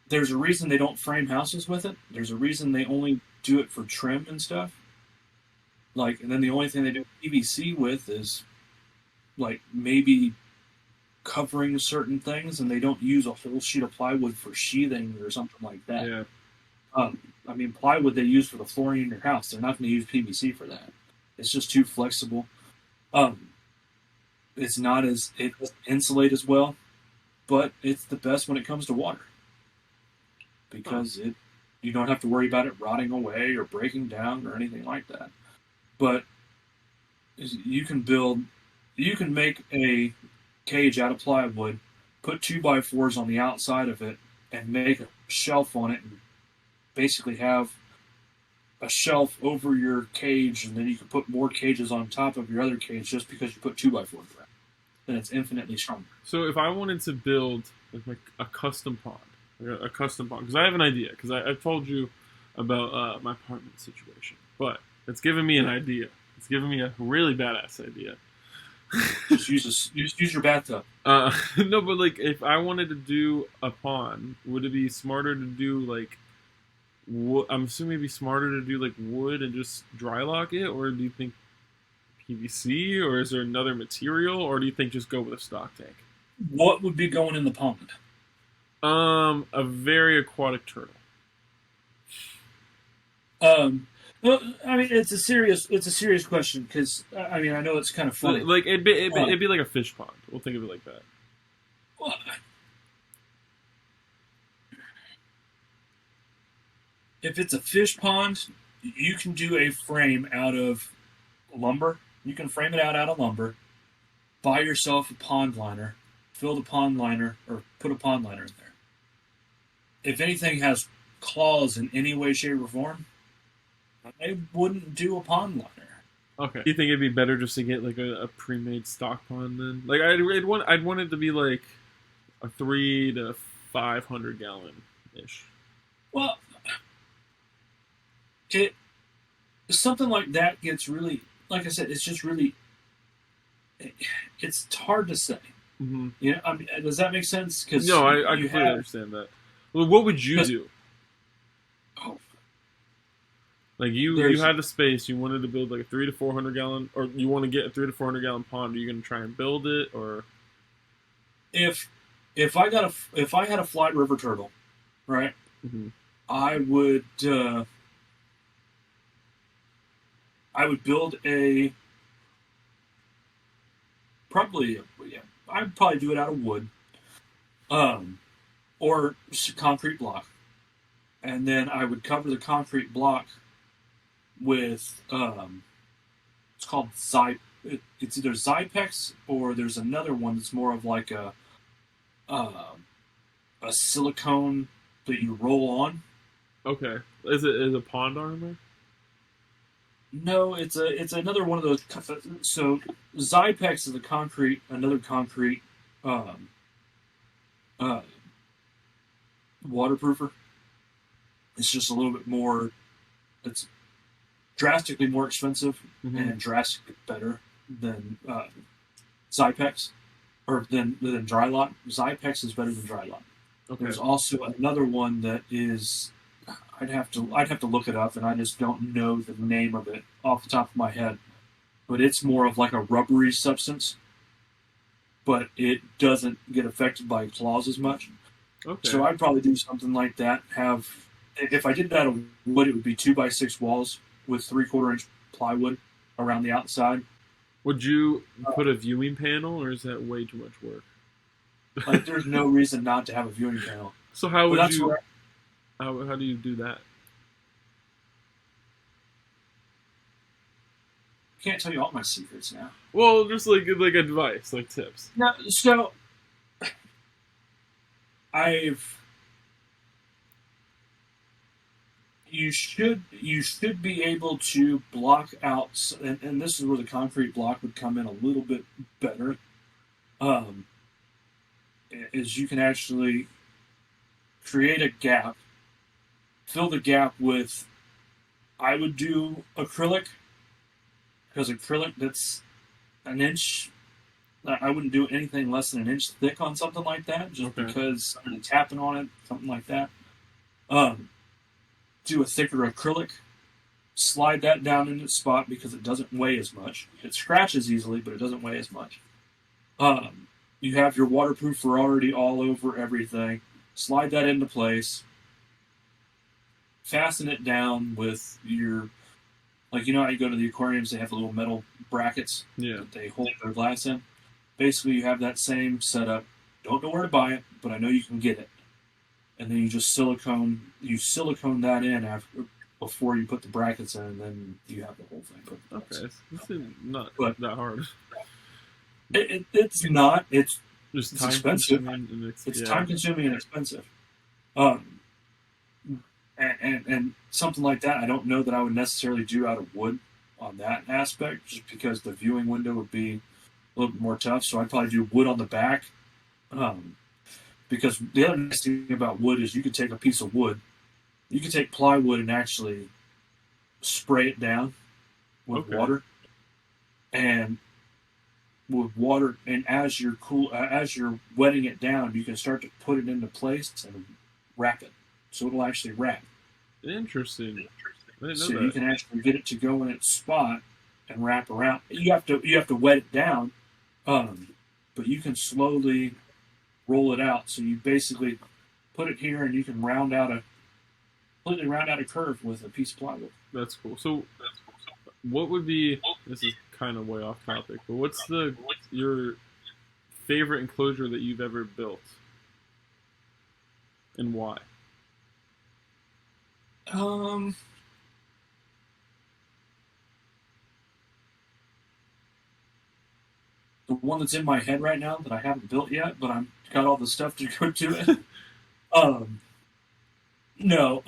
There's a reason they don't frame houses with it. There's a reason they only do it for trim and stuff. Like, and then the only thing they do PVC with is, like, maybe covering certain things, and they don't use a whole sheet of plywood for sheathing or something like that. Yeah. I mean, plywood they use for the flooring in your house. They're not going to use PVC for that. It's just too flexible. It's not as it doesn't insulate as well, but it's the best when it comes to water because you don't have to worry about it rotting away or breaking down or anything like that. But you can make a cage out of plywood, put 2x4s on the outside of it, and make a shelf on it, and basically have a shelf over your cage, and then you can put more cages on top of your other cage just because you put 2x4s around. Then it's infinitely stronger. So if I wanted to build like a custom pond, because I have an idea, because I've told you about my apartment situation, but it's given me an idea. It's given me a really badass idea. Just use your bathtub. No, but like if I wanted to do a pond, would it be smarter to do like I'm assuming it'd be smarter to do like wood and just dry lock it, or do you think PVC, or is there another material, or do you think just go with a stock tank? What would be going in the pond? A very aquatic turtle. Well, I mean, it's a serious question because I mean I know it's kind of funny. Like it'd be like a fish pond. We'll think of it like that. Well, if it's a fish pond, you can do a frame out of lumber. You can frame it out of lumber. Buy yourself a pond liner, fill the pond liner, or put a pond liner in there. If anything has claws in any way, shape, or form, I wouldn't do a pond liner. Okay. Do you think it'd be better just to get like a pre-made stock pond then? Like I'd want it to be like a 300 to 500 gallon ish. Well, something like that gets really, like I said, it's just really, it's hard to say. Mm-hmm. You know, I mean, does that make sense? Cause no, I completely understand that. Well, what would you do? Oh, like you had the space, you wanted to build like a 300 to 400 gallon, or you want to get a 300 to 400 gallon pond. Are you going to try and build it, or if I had a flat river turtle, right? Mm-hmm. I would build I'd probably do it out of wood, or concrete block, and then I would cover the concrete block with it's called it's either Zypex or there's another one that's more of like a silicone that you roll on. Okay, is it pond armor? No, it's another one of those. So Zypex is another concrete um, uh, waterproofer. It's just a little bit more. It's drastically more expensive and drastically better than Zypex or than Drylock. Zypex is better than Drylock. Okay. There's also another one that is. I'd have to look it up, and I just don't know the name of it off the top of my head. But it's more of like a rubbery substance, but it doesn't get affected by claws as much. Okay. So I'd probably do something like that. If I did that out of wood, it would be 2x6 walls with 3/4 inch plywood around the outside. Would you put a viewing panel, or is that way too much work? Like, there's no reason not to have a viewing panel. So how would you? How do you do that? I can't tell you all my secrets now. Well, just like advice, like tips. No, so you should be able to block out, and this is where the concrete block would come in a little bit better. Is you can actually create a gap, fill the gap with. I would do acrylic, because acrylic that's an inch. I wouldn't do anything less than an inch thick on something like that, just because I'm tapping on it, something like that. Do a thicker acrylic, slide that down in its spot because it doesn't weigh as much. It scratches easily, but it doesn't weigh as much. You have your waterproofer already all over everything. Slide that into place. Fasten it down with your, like, you know how you go to the aquariums, they have the little metal brackets that they hold their glass in? Basically, you have that same setup. Don't know where to buy it, but I know you can get it. And then you just silicone that in before you put the brackets in, and then you have the whole thing. Okay, this is not that hard. It's not. It's just time expensive. It's time consuming and expensive. And something like that, I don't know that I would necessarily do out of wood on that aspect, just because the viewing window would be a little bit more tough. So I'd probably do wood on the back. Because the other nice thing about wood is you could take a piece of wood, you could take plywood and actually spray it down with water, and as you're wetting it down, you can start to put it into place and wrap it, so it'll actually wrap. Interesting. I didn't know so that. You can actually get it to go in its spot and wrap around. You have to wet it down, but you can slowly roll it out. So you basically put it here, and you can completely round out a curve with a piece of plywood. That's cool. So what would be? This is kind of way off topic, but what's your favorite enclosure that you've ever built, and why? The one that's in my head right now that I haven't built yet, but I've got all the stuff to go to it. No.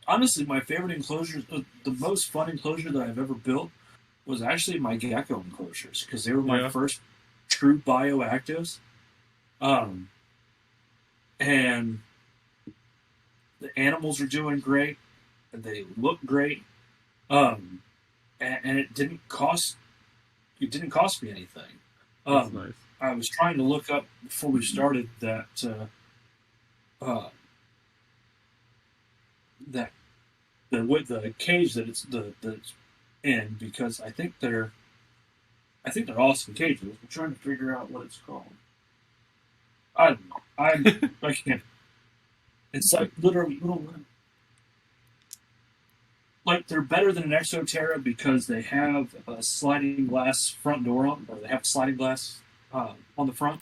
Honestly, my favorite enclosure, the most fun enclosure that I've ever built, was actually my gecko enclosures, because they were my first true bioactives. And the animals are doing great, and they look great, and it didn't cost me anything. That's nice. I was trying to look up before we started that the cage that it's that's in, because I think they're awesome cages. I'm trying to figure out what it's called. I don't know. I can't. It's like literally little. Like, they're better than an Exoterra because they have a sliding glass front door or they have sliding glass on the front.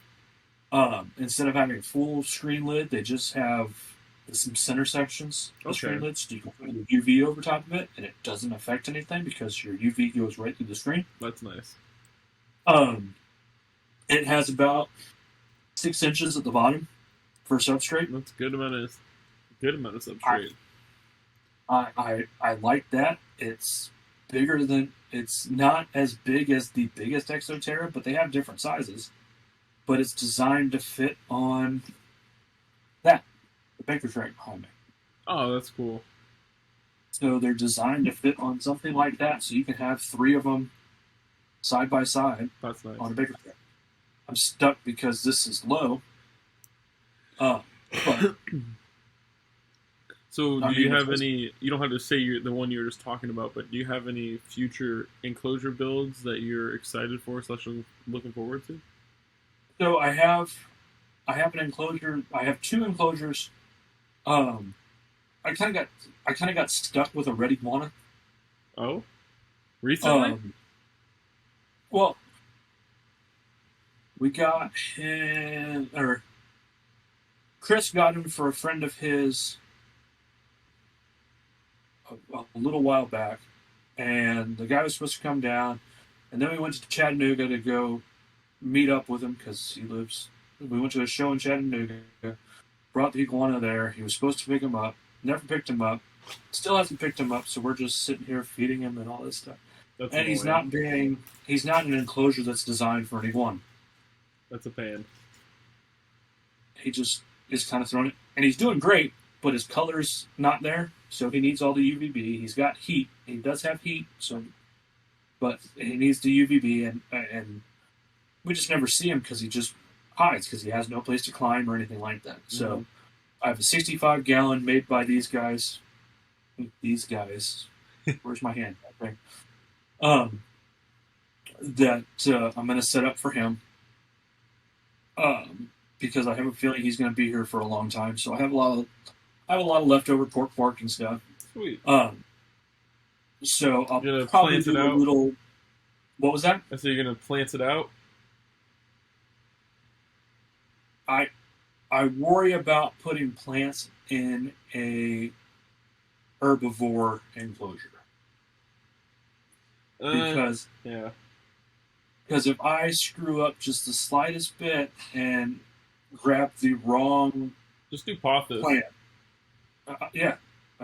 Instead of having a full screen lid, they just have some center sections of screen lids, so you can put your UV over top of it, and it doesn't affect anything because your UV goes right through the screen. That's nice. It has about 6 inches at the bottom for substrate. That's a good amount of substrate. I like that. It's it's not as big as the biggest Exoterra, but they have different sizes. But it's designed to fit on the Baker's rack behind me. Oh, that's cool. So they're designed to fit on something like that, so you can have 3 of them side by side That's nice. on a Baker's rack. I'm stuck because this is low. But So, do you have any? You don't have to say the one you were just talking about, but do you have any future enclosure builds that you're excited for, / looking forward to? So I have an enclosure. I have 2 enclosures. I kind of got stuck with a red iguana. Oh, recently? Well, we got him, or Chris got him for a friend of his a little while back, and the guy was supposed to come down, and then we went to Chattanooga to go meet up with him because he lives. We went to a show in Chattanooga, brought the iguana there. He was supposed to pick him up, never picked him up, still hasn't picked him up. So we're just sitting here feeding him and all this stuff. That's and he's not in an enclosure that's designed for an iguana. That's a pain. He just is kind of throwing it, and he's doing great, but his color's not there, so he needs all the UVB. He's got heat. He does have heat, but he needs the UVB, and we just never see him because he just hides because he has no place to climb or anything like that. So I have a 65-gallon made by these guys. These guys. Where's my hand? Okay. That I'm going to set up for him. Because I have a feeling he's going to be here for a long time. So I have a lot of leftover pork bark and stuff. Sweet. So I'll probably plant do a little. What was that? So you're going to plant it out? I worry about putting plants in a herbivore enclosure because if I screw up just the slightest bit and grab the wrong just do pothos plant, I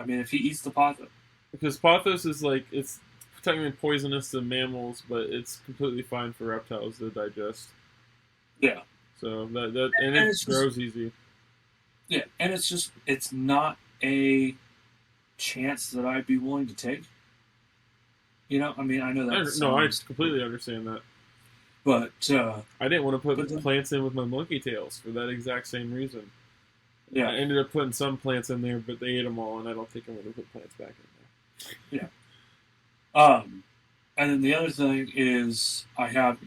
mean if he eats the pothos, because pothos is like it's technically poisonous to mammals, but it's completely fine for reptiles to digest. Yeah. So and it grows easy. Yeah, and it's not a chance that I'd be willing to take. You know, I mean, I know that. No, I completely understand that. But I didn't want to put plants in with my monkey tails for that exact same reason. Yeah, I ended up putting some plants in there, but they ate them all, and I don't think I'm going to put plants back in there. Yeah. And then the other thing is I have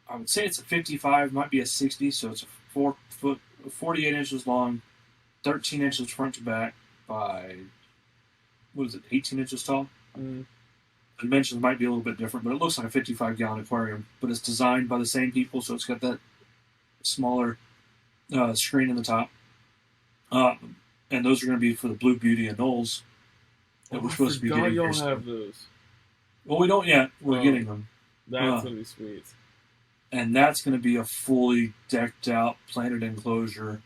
I would say it's a 55, might be a 60, so it's a 4 foot, 48 inches long, 13 inches front to back by, 18 inches tall? Dimensions might be a little bit different, but it looks like a 55-gallon aquarium. But it's designed by the same people, so it's got that smaller screen in the top. And those are going to be for the Blue Beauty and Knowles that we're supposed to be getting. Y'all have those. Well, we don't yet. We're getting them. That's going to be sweet. And that's going to be a fully decked out planted enclosure,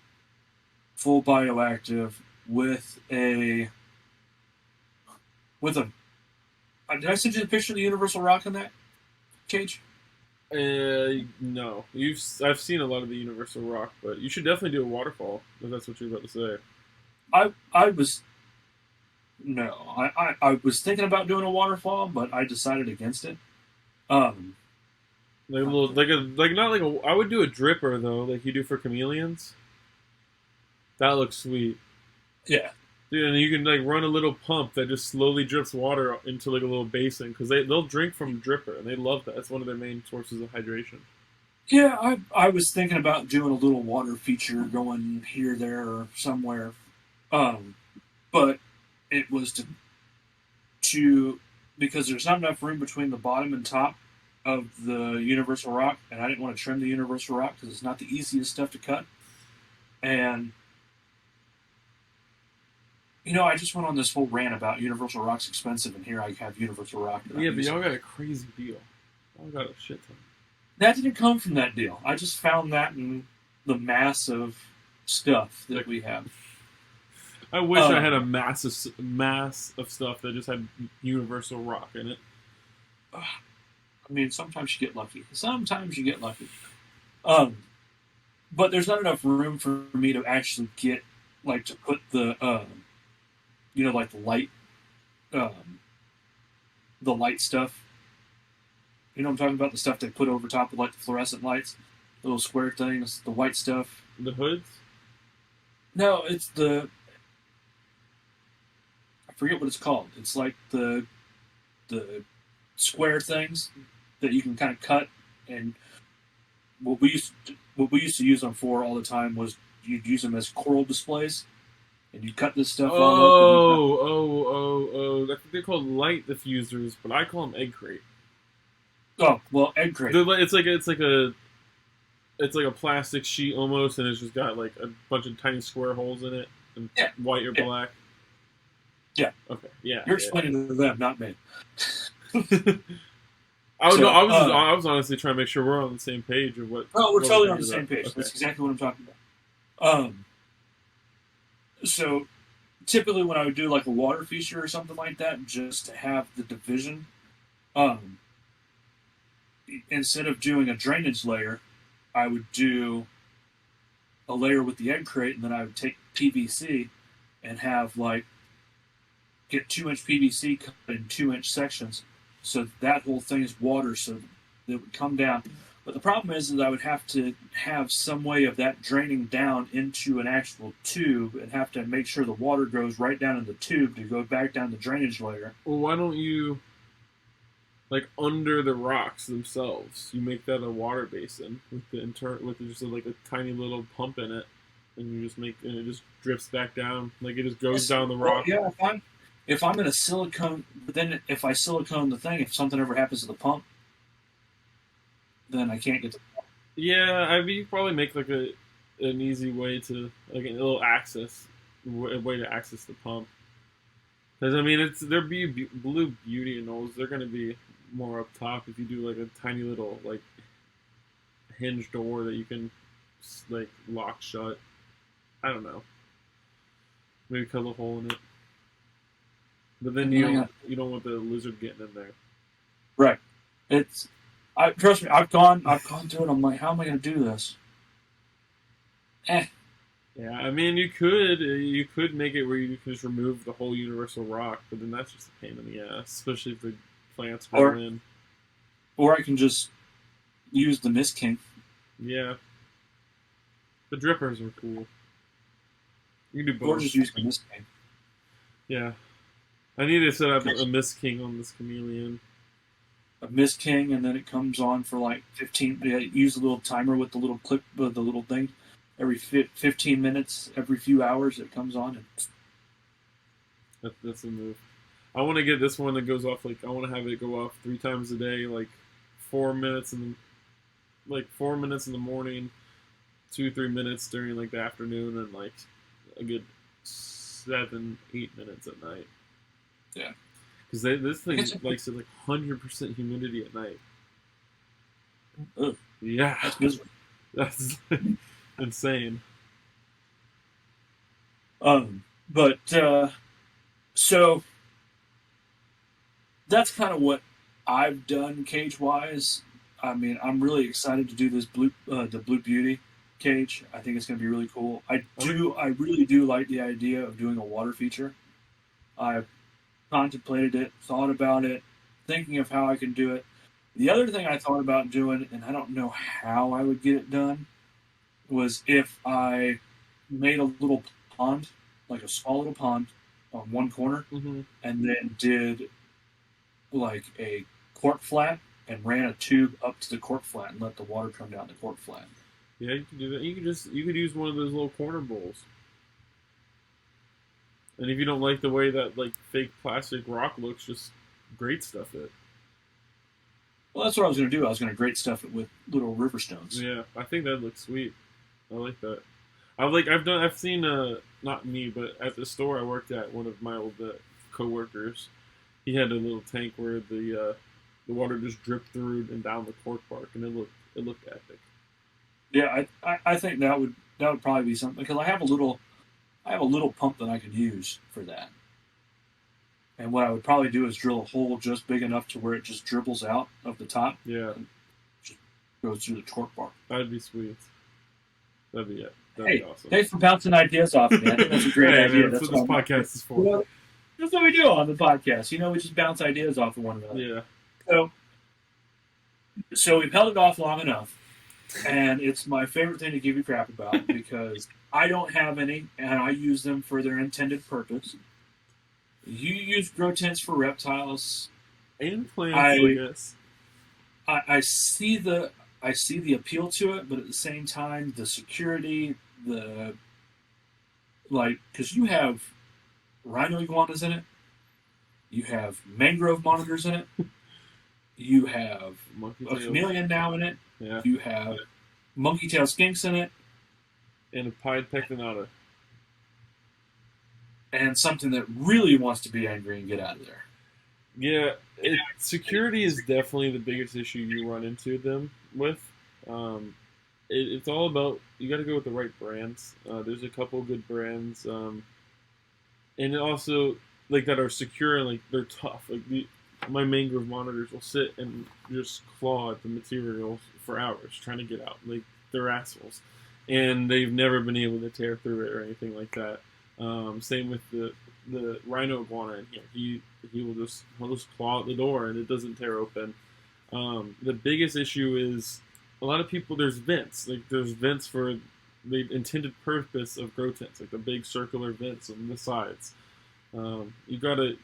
full bioactive, with a. Did I send you the picture of the universal rock in that cage? No. I've seen a lot of the universal rock, but you should definitely do a waterfall if that's what you're about to say. I was thinking about doing a waterfall, but I decided against it. I would do a dripper though, like you do for chameleons. That looks sweet. Yeah. Dude, and you can like run a little pump that just slowly drips water into like a little basin because they'll drink from dripper and they love that. It's one of their main sources of hydration. Yeah, I was thinking about doing a little water feature going here, there, or somewhere, but it was to because there's not enough room between the bottom and top of the universal rock, and I didn't want to trim the universal rock because it's not the easiest stuff to cut, and. You know, I just went on this whole rant about Universal Rock's expensive, and here I have Universal Rock. Yeah, but y'all got a crazy deal. Y'all got a shit ton. That didn't come from that deal. I just found that in the mass of stuff that we have. I wish I had a mass of stuff that just had universal rock in it. I mean, sometimes you get lucky. But there's not enough room for me to actually get, like, to put the, like the light stuff. You know what I'm talking about? The stuff they put over top of, like, the fluorescent lights, the little square things, the white stuff. The hoods? No, it's I forget what it's called. It's like the square things that you can kind of cut. And what we used to use them for all the time was you'd use them as coral displays, and you cut this stuff all up. Oh! I think they're called light diffusers, but I call them egg crate. Oh well, egg crate. It's like a plastic sheet almost, and it's just got like a bunch of tiny square holes in it, and white or black. Yeah. Okay. Yeah. You're explaining to them, not me. I was honestly trying to make sure we're on the same page of what. Oh, we're totally on the same page. Okay. That's exactly what I'm talking about. So typically when I would do like a water feature or something like that, just to have the division, instead of doing a drainage layer, I would do a layer with the egg crate, and then I would take PVC and have get 2-inch PVC cut in 2-inch sections, so that whole thing is water, so that it would come down. But the problem is I would have to have some way of that draining down into an actual tube, and have to make sure the water goes right down in the tube to go back down the drainage layer. Well, why don't you, under the rocks themselves, you make that a water basin with just like a tiny little pump in it, and you just and it just drips back down, it just goes down the rock. Well, yeah, if I'm in a silicone, but then if I silicone the thing, if something ever happens to the pump, then I can't get the pump. Yeah, I mean, you probably make an easy way to, a little way to access the pump. Because I mean, they're Blue Beauty and those. They're going to be more up top if you do a tiny little hinge door that you can lock shut. I don't know. Maybe cut a hole in it. But then you don't want the lizard getting in there. Right. Trust me, I've gone through it. I'm like, how am I going to do this? Yeah, I mean, you could make it where you can just remove the whole universal rock, but then that's just a pain in the ass, especially if the plants grow in. Or I can just use the Mist King. Yeah. The drippers are cool. You can do both. Or just use the Mist King. Yeah. I need to set up a Mist King on this chameleon. A Mist King, and then it comes on for 15. Use a little timer with the little clip, the little thing. Every 15 minutes, every few hours, it comes on. That's a move. I want to get this one that goes off. I want to have it go off 3 times a day, 4 minutes in the 4 minutes in the morning, 2-3 minutes during the afternoon, and a good 7-8 minutes at night. Yeah, because this thing likes 100% humidity at night. Ugh. Yeah, that's miserable. That's insane. But so that's kind of what I've done cage wise. I mean, I'm really excited to do this the Blue Beauty cage. I think it's going to be really cool. I really do like the idea of doing a water feature. I've contemplated it, thought about it, thinking of how I can do it. The other thing I thought about doing, and I don't know how I would get it done, was if I made a little pond, a small little pond on one corner, mm-hmm. and then did a cork flat and ran a tube up to the cork flat and let the water come down the cork flat. Yeah, you can do that. You could use one of those little corner bowls. And if you don't like the way that fake plastic rock looks, just grate stuff it. Well, that's what I was going to do. I was going to grate stuff it with little river stones. Yeah, I think that looks sweet. I like that. I've seen not me, but at the store I worked at, one of my old co-workers, he had a little tank where the water just dripped through and down the cork bark, and it looked epic. Yeah, I think that would probably be something, because I I have a little pump that I can use for that. And what I would probably do is drill a hole just big enough to where it just dribbles out of the top. Yeah. And just goes through the torque bar. That'd be sweet. That'd be it. Hey, be awesome. Thanks for bouncing ideas off me. I think that's a great idea. Man, that's what this podcast is for. Well, that's what we do on the podcast. We just bounce ideas off of one another. Yeah. So we've held it off long enough, and it's my favorite thing to give you crap about because I don't have any, and I use them for their intended purpose. You use grow tents for reptiles and plants, I guess. I see the appeal to it, but at the same time, the security, because you have rhino iguanas in it, you have mangrove monitors in it, you have a chameleon now in it, you have monkey tail skinks in it, and a pied pectinata. And something that really wants to be angry and get out of there. Yeah, security is definitely the biggest issue you run into them with. It's all about, you got to go with the right brands. There's a couple good brands, and also that are secure and they're tough. My mangrove monitors will sit and just claw at the material for hours trying to get out. They're assholes, and they've never been able to tear through it or anything like that. Same with the rhino iguana in here. He'll just claw at the door and it doesn't tear open. The biggest issue is a lot of people, there's vents. There's vents for the intended purpose of grow tents, the big circular vents on the sides. You gotta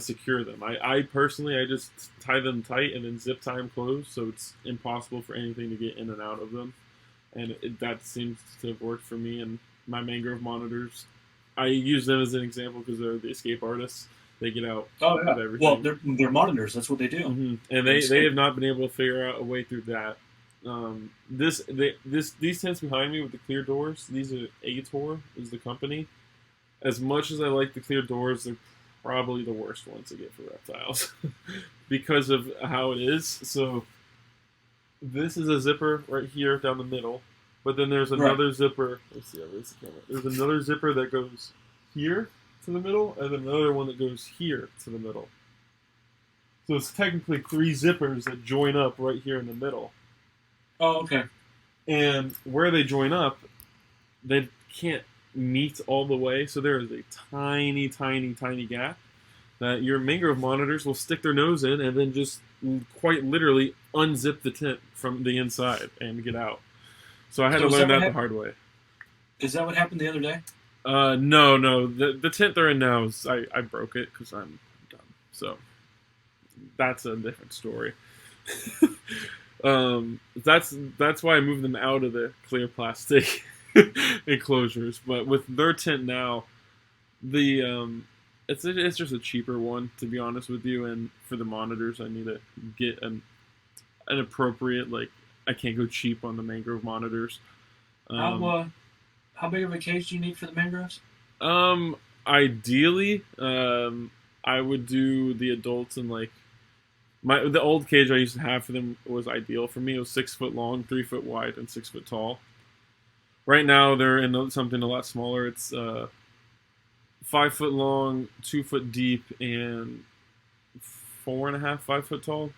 secure them. I personally, I just tie them tight and then zip tie them closed, so it's impossible for anything to get in and out of them. And that seems to have worked for me and my mangrove monitors. I use them as an example because they're the escape artists. They get out of everything. Well, they're monitors. That's what they do. Mm-hmm. And they have not been able to figure out a way through that. These tents behind me with the clear doors, these are Ator is the company. As much as I like the clear doors, they're probably the worst ones to get for reptiles because of how it is. So this is a zipper right here down the middle. But then there's another zipper. Let's see, I'll raise the camera. There's another zipper that goes here to the middle, and then another one that goes here to the middle. So it's technically 3 zippers that join up right here in the middle. Oh, okay. And where they join up, they can't meet all the way, so there is a tiny, tiny, tiny gap that your mangrove monitors will stick their nose in and then just quite literally unzip the tent from the inside and get out. So I had to learn that the hard way. Is that what happened the other day? No. The tent they're in now is I broke it because I'm dumb. So that's a different story. That's why I moved them out of the clear plastic enclosures. But with their tent now, it's just a cheaper one, to be honest with you. And for the monitors, I need to get an appropriate I can't go cheap on the mangrove monitors. How big of a cage do you need for the mangroves? Ideally, I would do the adults in the old cage I used to have for them was ideal for me. It was 6 foot long, 3 foot wide, and 6 foot tall. Right now they're in something a lot smaller. It's 5 foot long, 2 foot deep, and 4.5, 5 foot tall.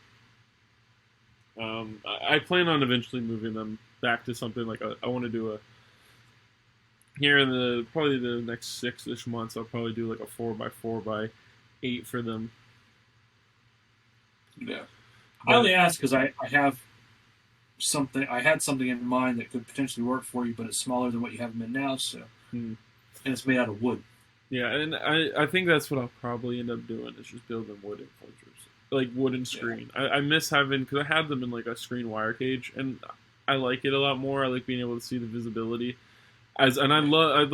I plan on eventually moving them back to something I want to do here in probably the next 6-ish months. I'll probably do a 4x4x8 for them. Yeah, I only ask because I have something. I had something in mind that could potentially work for you, but it's smaller than what you have them in now. So, and it's made out of wood. Yeah, and I think that's what I'll probably end up doing is just building wood enclosures. Wooden screen. Yeah. I miss having, because I had them in a screen wire cage, and I like it a lot more. I like being able to see the visibility. I love,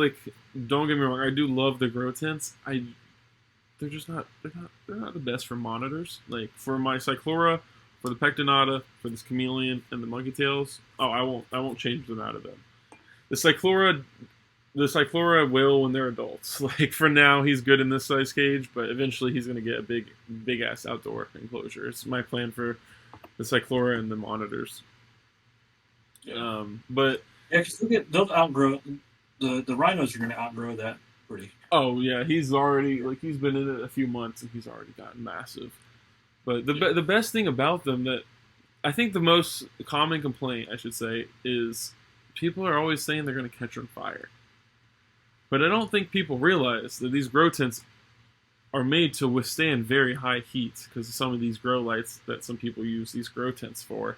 don't get me wrong, I do love the grow tents. They're just not the best for monitors. For my Cyclora, for the Pectinata, for this chameleon, and the monkey tails, I won't change them out of them. The Cyclora will when they're adults. For now, he's good in this size cage, but eventually he's going to get a big ass outdoor enclosure. It's my plan for the Cyclora and the monitors. Yeah. Because they'll outgrow the rhinos are going to outgrow that pretty. Oh yeah, he's already he's been in it a few months and he's already gotten massive. But the best thing about them, that I think the most common complaint I should say, is people are always saying they're going to catch on fire. But I don't think people realize that these grow tents are made to withstand very high heat, because some of these grow lights that some people use these grow tents for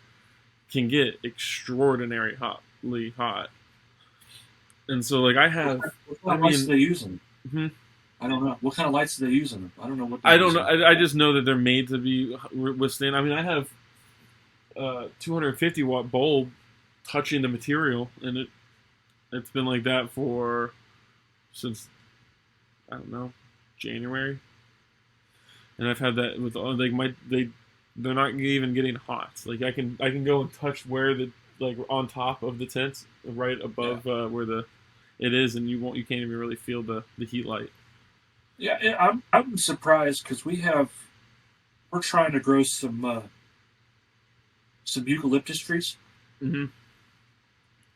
can get extraordinarily hot. And so, like, I have... What kind of lights do they use them? Mm-hmm. I don't know. What kind of lights do they use in them? I don't know what I don't know. I just know that they're made to be withstand. I mean, I have a 250 watt bulb touching the material, and it's been like that since, I don't know, January. And I've had that with they're not even getting hot. Like I can go and touch where on top of the tent, right above where it is, and you can't even really feel the heat light. Yeah, I'm surprised because we're trying to grow some eucalyptus trees, mm-hmm.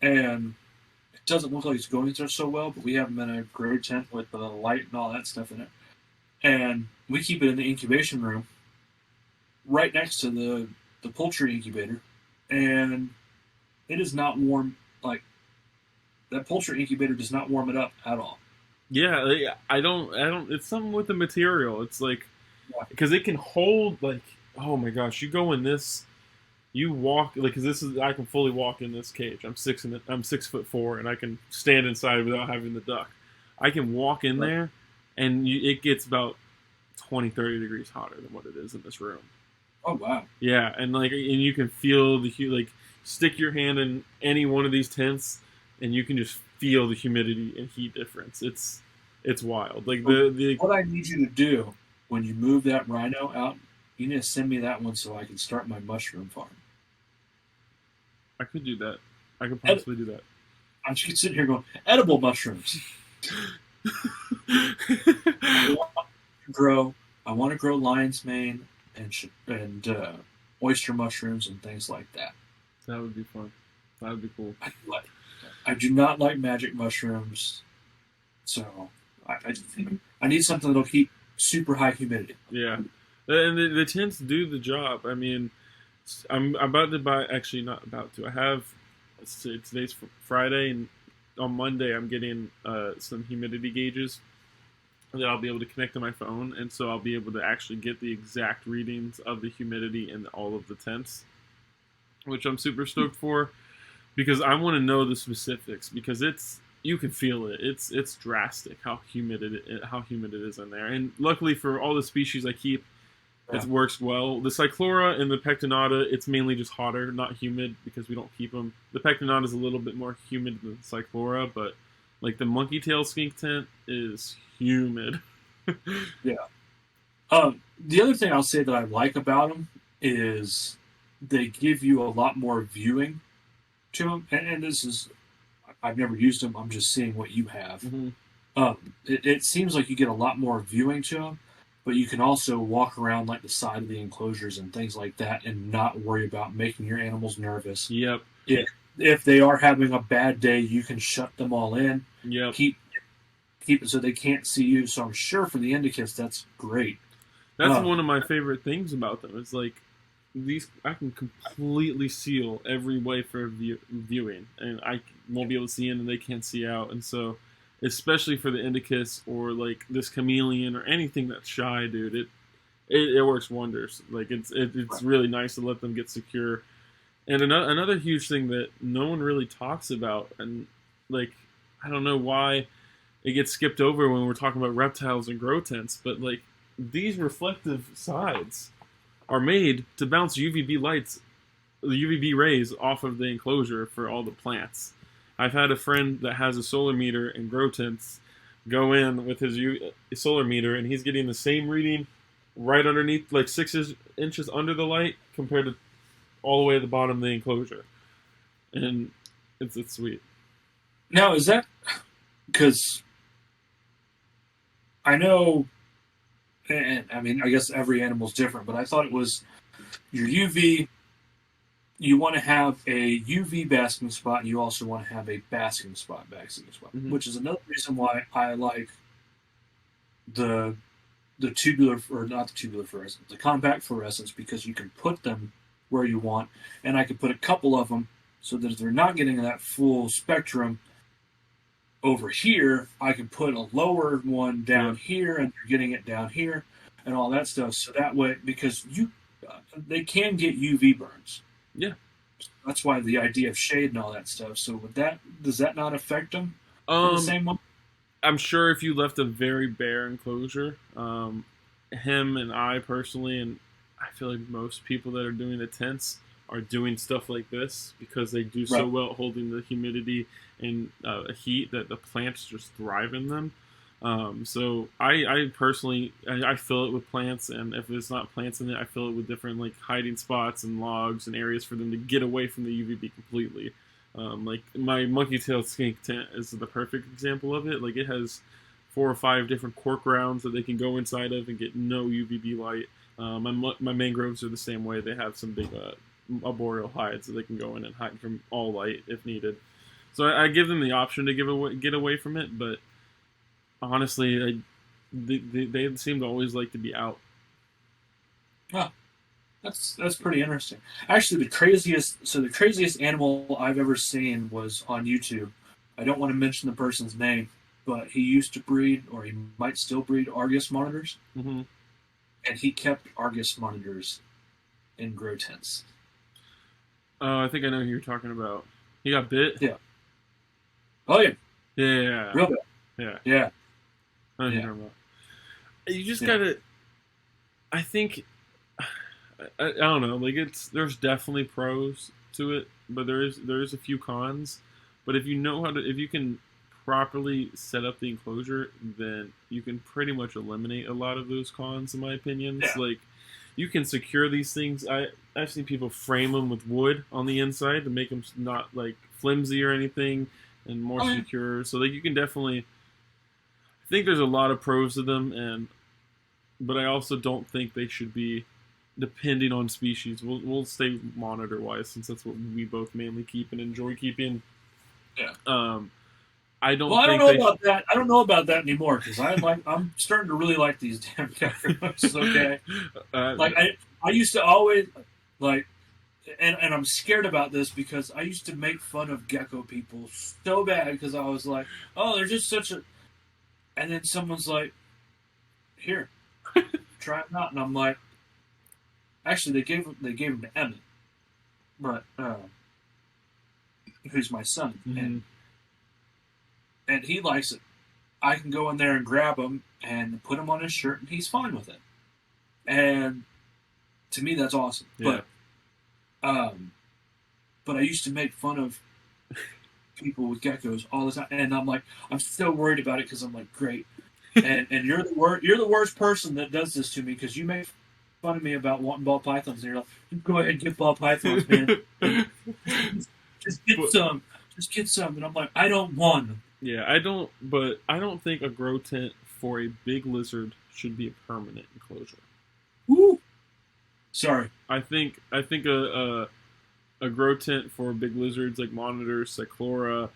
and it doesn't look like it's going there so well. But we have them in a grow tent with light and all that stuff in it, and we keep it in the incubation room, right next to the poultry incubator, and it is not warm. Like that poultry incubator does not warm it up at all. Yeah, I don't. It's something with the material. It's like, because it can hold, like, oh my gosh, you go in this, you walk, like, because I can fully walk in this cage. I'm 6'4", and I can stand inside without having the duck. I can walk in there, and it gets about 20, 30 degrees hotter than what it is in this room. Oh wow. Yeah, and you can feel the heat. Like, stick your hand in any one of these tents, and you can just feel the humidity and heat difference. It's wild. Like what I need you to do when you move that rhino out, you need to send me that one so I can start my mushroom farm. I could do that. I could possibly do that. I'm just sitting here going, edible mushrooms. I want to grow lion's mane and oyster mushrooms and things like that. That would be fun. That would be cool. I do not like magic mushrooms, so I need something that'll keep super high humidity. Yeah, and the tents do the job. I mean, I'm about to buy. Actually, not about to. I have. Today's Friday, and on Monday I'm getting some humidity gauges that I'll be able to connect to my phone, and so I'll be able to actually get the exact readings of the humidity in all of the tents, which I'm super stoked for. Because I want to know the specifics, because you can feel it. It's drastic how humid it is in there. And luckily for all the species I keep, it works well. The Cyclora and the Pectinata, it's mainly just hotter, not humid, because we don't keep them. The Pectinata is a little bit more humid than the Cyclora, but like the monkey tail skink tent is humid. Yeah. The other thing I'll say that I like about them is they give you a lot more viewing to them, and this is, I've never used them, I'm just seeing what you have. Mm-hmm. It seems like you get a lot more viewing to them, but you can also walk around like the side of the enclosures and things like that and not worry about making your animals nervous. Yep. If they are having a bad day, you can shut them all in. Yep. Keep it so they can't see you. So I'm sure for the indicus, that's great. That's one of my favorite things about them. It's like, I can completely seal every way for viewing, and I won't be able to see in, and they can't see out. And so, especially for the indicus or like this chameleon or anything that's shy, dude, it works wonders. Like it's really nice to let them get secure. And another huge thing that no one really talks about, and like I don't know why it gets skipped over when we're talking about reptiles and grow tents, but like these reflective sides are made to bounce UVB rays off of the enclosure for all the plants. I've had a friend that has a solar meter and grow tents go in with his solar meter, and he's getting the same reading right underneath, like 6 inches under the light, compared to all the way at the bottom of the enclosure. And it's sweet. Now, is that because I know, and I mean, I guess every animal's different, but I thought it was your UV, you want to have a UV basking spot, and you also want to have a basking spot, Mm-hmm. which is another reason why I like the tubular, or not the tubular fluorescence, the compact fluorescence, because you can put them where you want, and I could put a couple of them so that if they're not getting that full spectrum over here, I can put a lower one down here, and they're getting it down here, and all that stuff. So that way, because they can get UV burns. Yeah. That's why the idea of shade and all that stuff. So does that not affect them in the same way? I'm sure if you left a very bare enclosure, him and I personally, and I feel like most people that are doing the tents are doing stuff like this because they do so well holding the humidity and heat that the plants just thrive in them. So I personally, I fill it with plants, and if there's not plants in it, I fill it with different like hiding spots and logs and areas for them to get away from the UVB completely. Like my monkey-tailed skink tent is the perfect example of it. Like it has 4 or 5 different cork rounds that they can go inside of and get no UVB light. My mangroves are the same way. They have some big arboreal hides that they can go in and hide from all light if needed. So I give them the option to get away from it, but honestly, they seem to always like to be out. Huh. That's pretty interesting. Actually, the craziest animal I've ever seen was on YouTube. I don't want to mention the person's name, but he used to breed, or he might still breed, Argus monitors. Mm-hmm. And he kept Argus monitors in grow tents. I think I know who you're talking about. He got bit? Yeah. Oh, yeah. Yeah. Real bit. Yeah. Yeah. I know who you're talking about. You just gotta... I think... I don't know. Like there's definitely pros to it, but there is a few cons. But if you can properly set up the enclosure, then you can pretty much eliminate a lot of those cons, in my opinion. Yeah. Like you can secure these things. I've seen people frame them with wood on the inside to make them not like flimsy or anything, and more secure. So like you can definitely. I think there's a lot of pros to them, but I also don't think they should be. Depending on species, we'll stay monitor wise since that's what we both mainly keep and enjoy keeping. Yeah. I don't. Well, I don't know about that. I don't know about that anymore because I'm starting to really like these damn geckos. Okay. I used to always like, and I'm scared about this because I used to make fun of gecko people so bad because I was like, oh, they're just such a, and then someone's like, here, try them out, and I'm like. Actually, they gave him to Emmett, but who's my son, and he likes it. I can go in there and grab him and put him on his shirt, and he's fine with it. And to me, that's awesome. Yeah. But I used to make fun of people with geckos all the time, and I'm like, I'm so worried about it because I'm like, great, and you're the worst person that does this to me because you make fun of me about wanting ball pythons, and you're like, go ahead and get ball pythons, man. Just get some. And I'm like, I don't want them. Yeah, I don't think a grow tent for a big lizard should be a permanent enclosure. Woo! Sorry. I think a grow tent for big lizards like monitors, cyclora,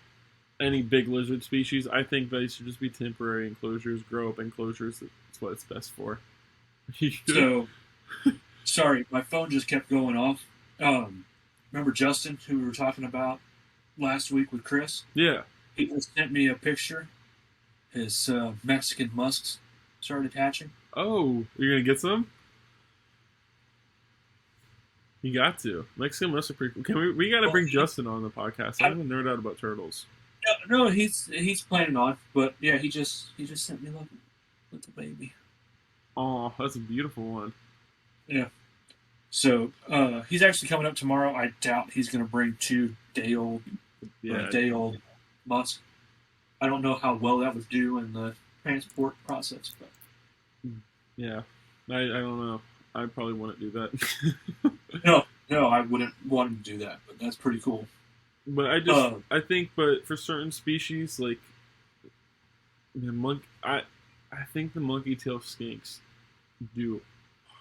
any big lizard species, I think they should just be temporary enclosures, grow up enclosures. That's what it's best for. So, sorry, my phone just kept going off. Remember Justin, who we were talking about last week with Chris? Yeah. He just sent me a picture. His Mexican musks started hatching. Oh, you're going to get some? You got to. Mexican musks are pretty cool. We got to bring Justin on the podcast. I'm going to nerd out about turtles. No, he's planning on. But yeah, he just sent me little baby. Oh, that's a beautiful one. Yeah. So he's actually coming up tomorrow. I doubt he's going to bring 2 day-old musks. I don't know how well that would do in the transport process, but yeah, I don't know. I probably wouldn't do that. No, I wouldn't want him to do that. But that's pretty cool. But I think for certain species like I think the monkey tail skinks do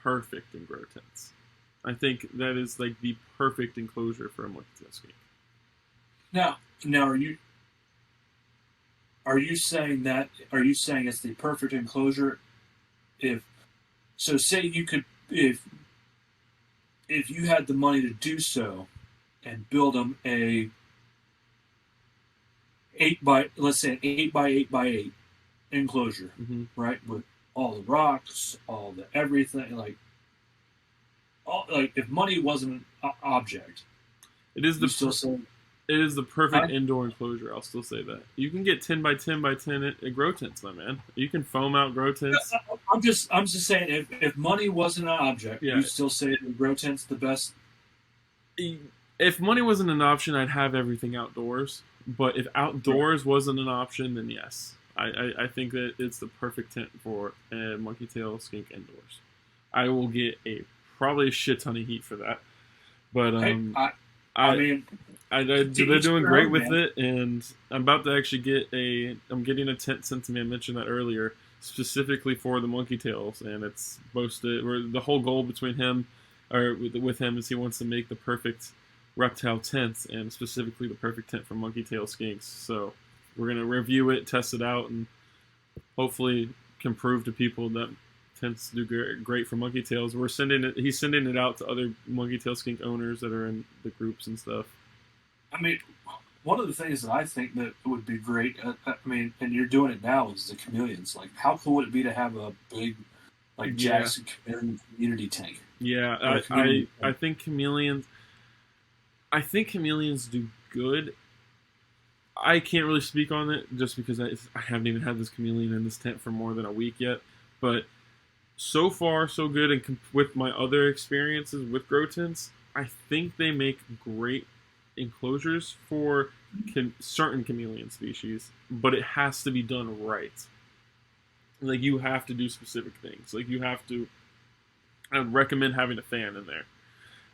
perfect in grow tents. I think that is like the perfect enclosure for a monkey tail skink. Now are you are you saying that? Are you saying it's the perfect enclosure? If so, say you could, if you had the money to do so, and build them a 8 by, let's say an 8 by 8 by 8 enclosure, Mm-hmm. right, with all the rocks, all the everything, like if money wasn't an object, It is you still say. it is the perfect I, indoor enclosure. I'll still say that. You can get 10 by 10 by 10 grow tents, my man. You can foam out grow tents. I'm just saying, if money wasn't an object, Yeah. you still say the grow tent's the best. If money wasn't an option, I'd have everything outdoors. But if outdoors wasn't an option, then yes. I think that it's the perfect tent for a monkey tail skink indoors. I will get probably a shit ton of heat for that. But I mean, they're doing great with man. it, and I'm about to actually I'm getting a tent sent to me. I mentioned that earlier, specifically for the monkey tails, and it's supposed to. The whole goal between him, or with him, is he wants to make the perfect reptile tents, and specifically the perfect tent for monkey tail skinks. So we're gonna review it, test it out, and hopefully can prove to people that tents do great for monkey tails. He's sending it out to other monkey tail skink owners that are in the groups and stuff. I mean, one of the things that I think that would be great, I mean, and you're doing it now, is the chameleons. Like, how cool would it be to have a big, like, Jackson chameleon community tank? Yeah, I think chameleons. I think chameleons do good. I can't really speak on it just because I haven't even had this chameleon in this tent for more than a week yet. But so far, so good. And with my other experiences with grow tents, I think they make great enclosures for certain chameleon species, but it has to be done right. Like, you have to do specific things. Like, I would recommend having a fan in there.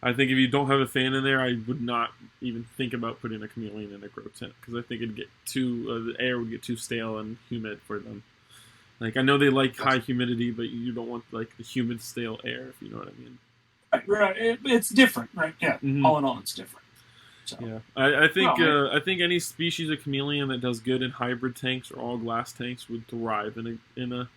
I think if you don't have a fan in there, I would not even think about putting a chameleon in a grow tent, because I think it'd get the air would get too stale and humid for them. Like, I know they like high humidity, but you don't want like the humid, stale air, if you know what I mean. Right. It's different, right? Yeah. Mm-hmm. All in all, it's different. So. Yeah, I think any species of chameleon that does good in hybrid tanks or all glass tanks would thrive in a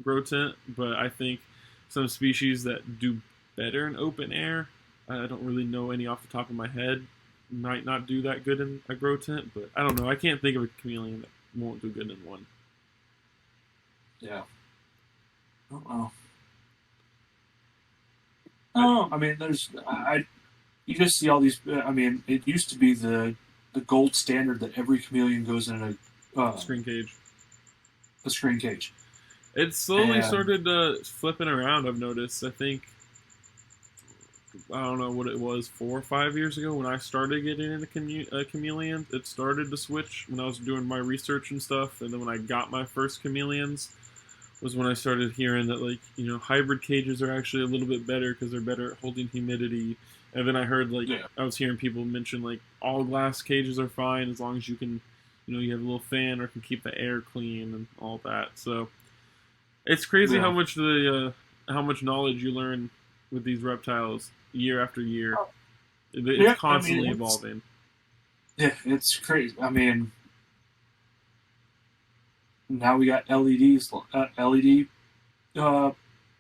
grow tent. But I think some species that do better in open air, I don't really know any off the top of my head, might not do that good in a grow tent. But I don't know. I can't think of a chameleon that won't do good in one. Yeah. Oh. Oh, I mean, you just see all these. I mean, it used to be the gold standard that every chameleon goes in a Screen cage. A screen cage. It slowly started flipping around. I've noticed. I think, I don't know what it was, 4 or 5 years ago when I started getting into chameleons. It started to switch when I was doing my research and stuff, and then when I got my first chameleons was when I started hearing that, like, hybrid cages are actually a little bit better because they're better at holding humidity. And then I heard, I was hearing people mention, like, all glass cages are fine as long as you can, you have a little fan or can keep the air clean and all that. So it's crazy how much knowledge you learn with these reptiles year after year. It's constantly evolving. Yeah, it's crazy. I mean, now we got LED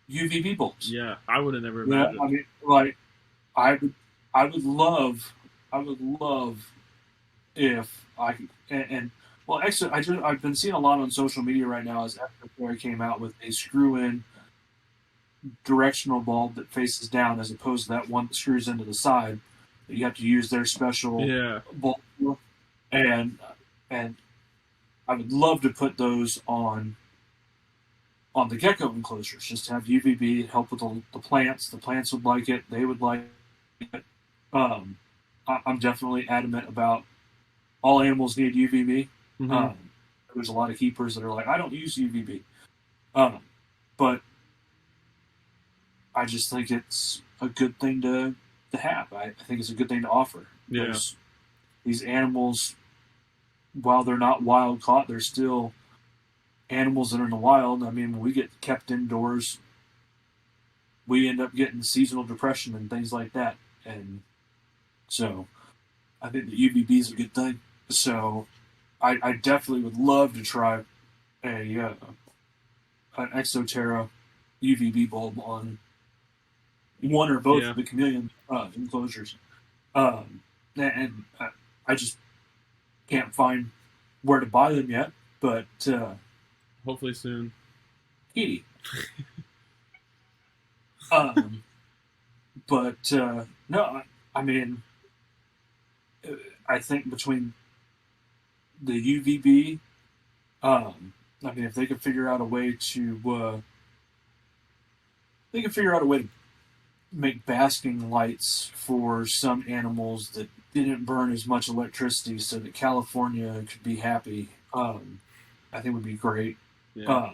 UVB bulbs. Yeah, I would have never imagined. I mean, like, I would love if I could, well, actually, I've been seeing a lot on social media right now as Epic came out with a screw-in directional bulb that faces down, as opposed to that one that screws into the side that you have to use their special bulb for. And I would love to put those on the gecko enclosures, just to have UVB help with the plants. The plants would like it. They would like it. I'm definitely adamant about all animals need UVB. Mm-hmm. There's a lot of keepers that are like, I don't use UVB. But I just think it's a good thing to have. I think it's a good thing to offer. Yeah. These animals, while they're not wild caught, they're still animals that are in the wild. I mean, when we get kept indoors, we end up getting seasonal depression and things like that. And so I think the UVB is a good thing. So I definitely would love to try an Exoterra UVB bulb on one or both of the chameleon enclosures. And I just can't find where to buy them yet, but hopefully soon. Kitty. But no, I mean, I think between the UVB, I mean, if they could figure out a way to, make basking lights for some animals that didn't burn as much electricity, so that California could be happy. I think would be great. Yeah.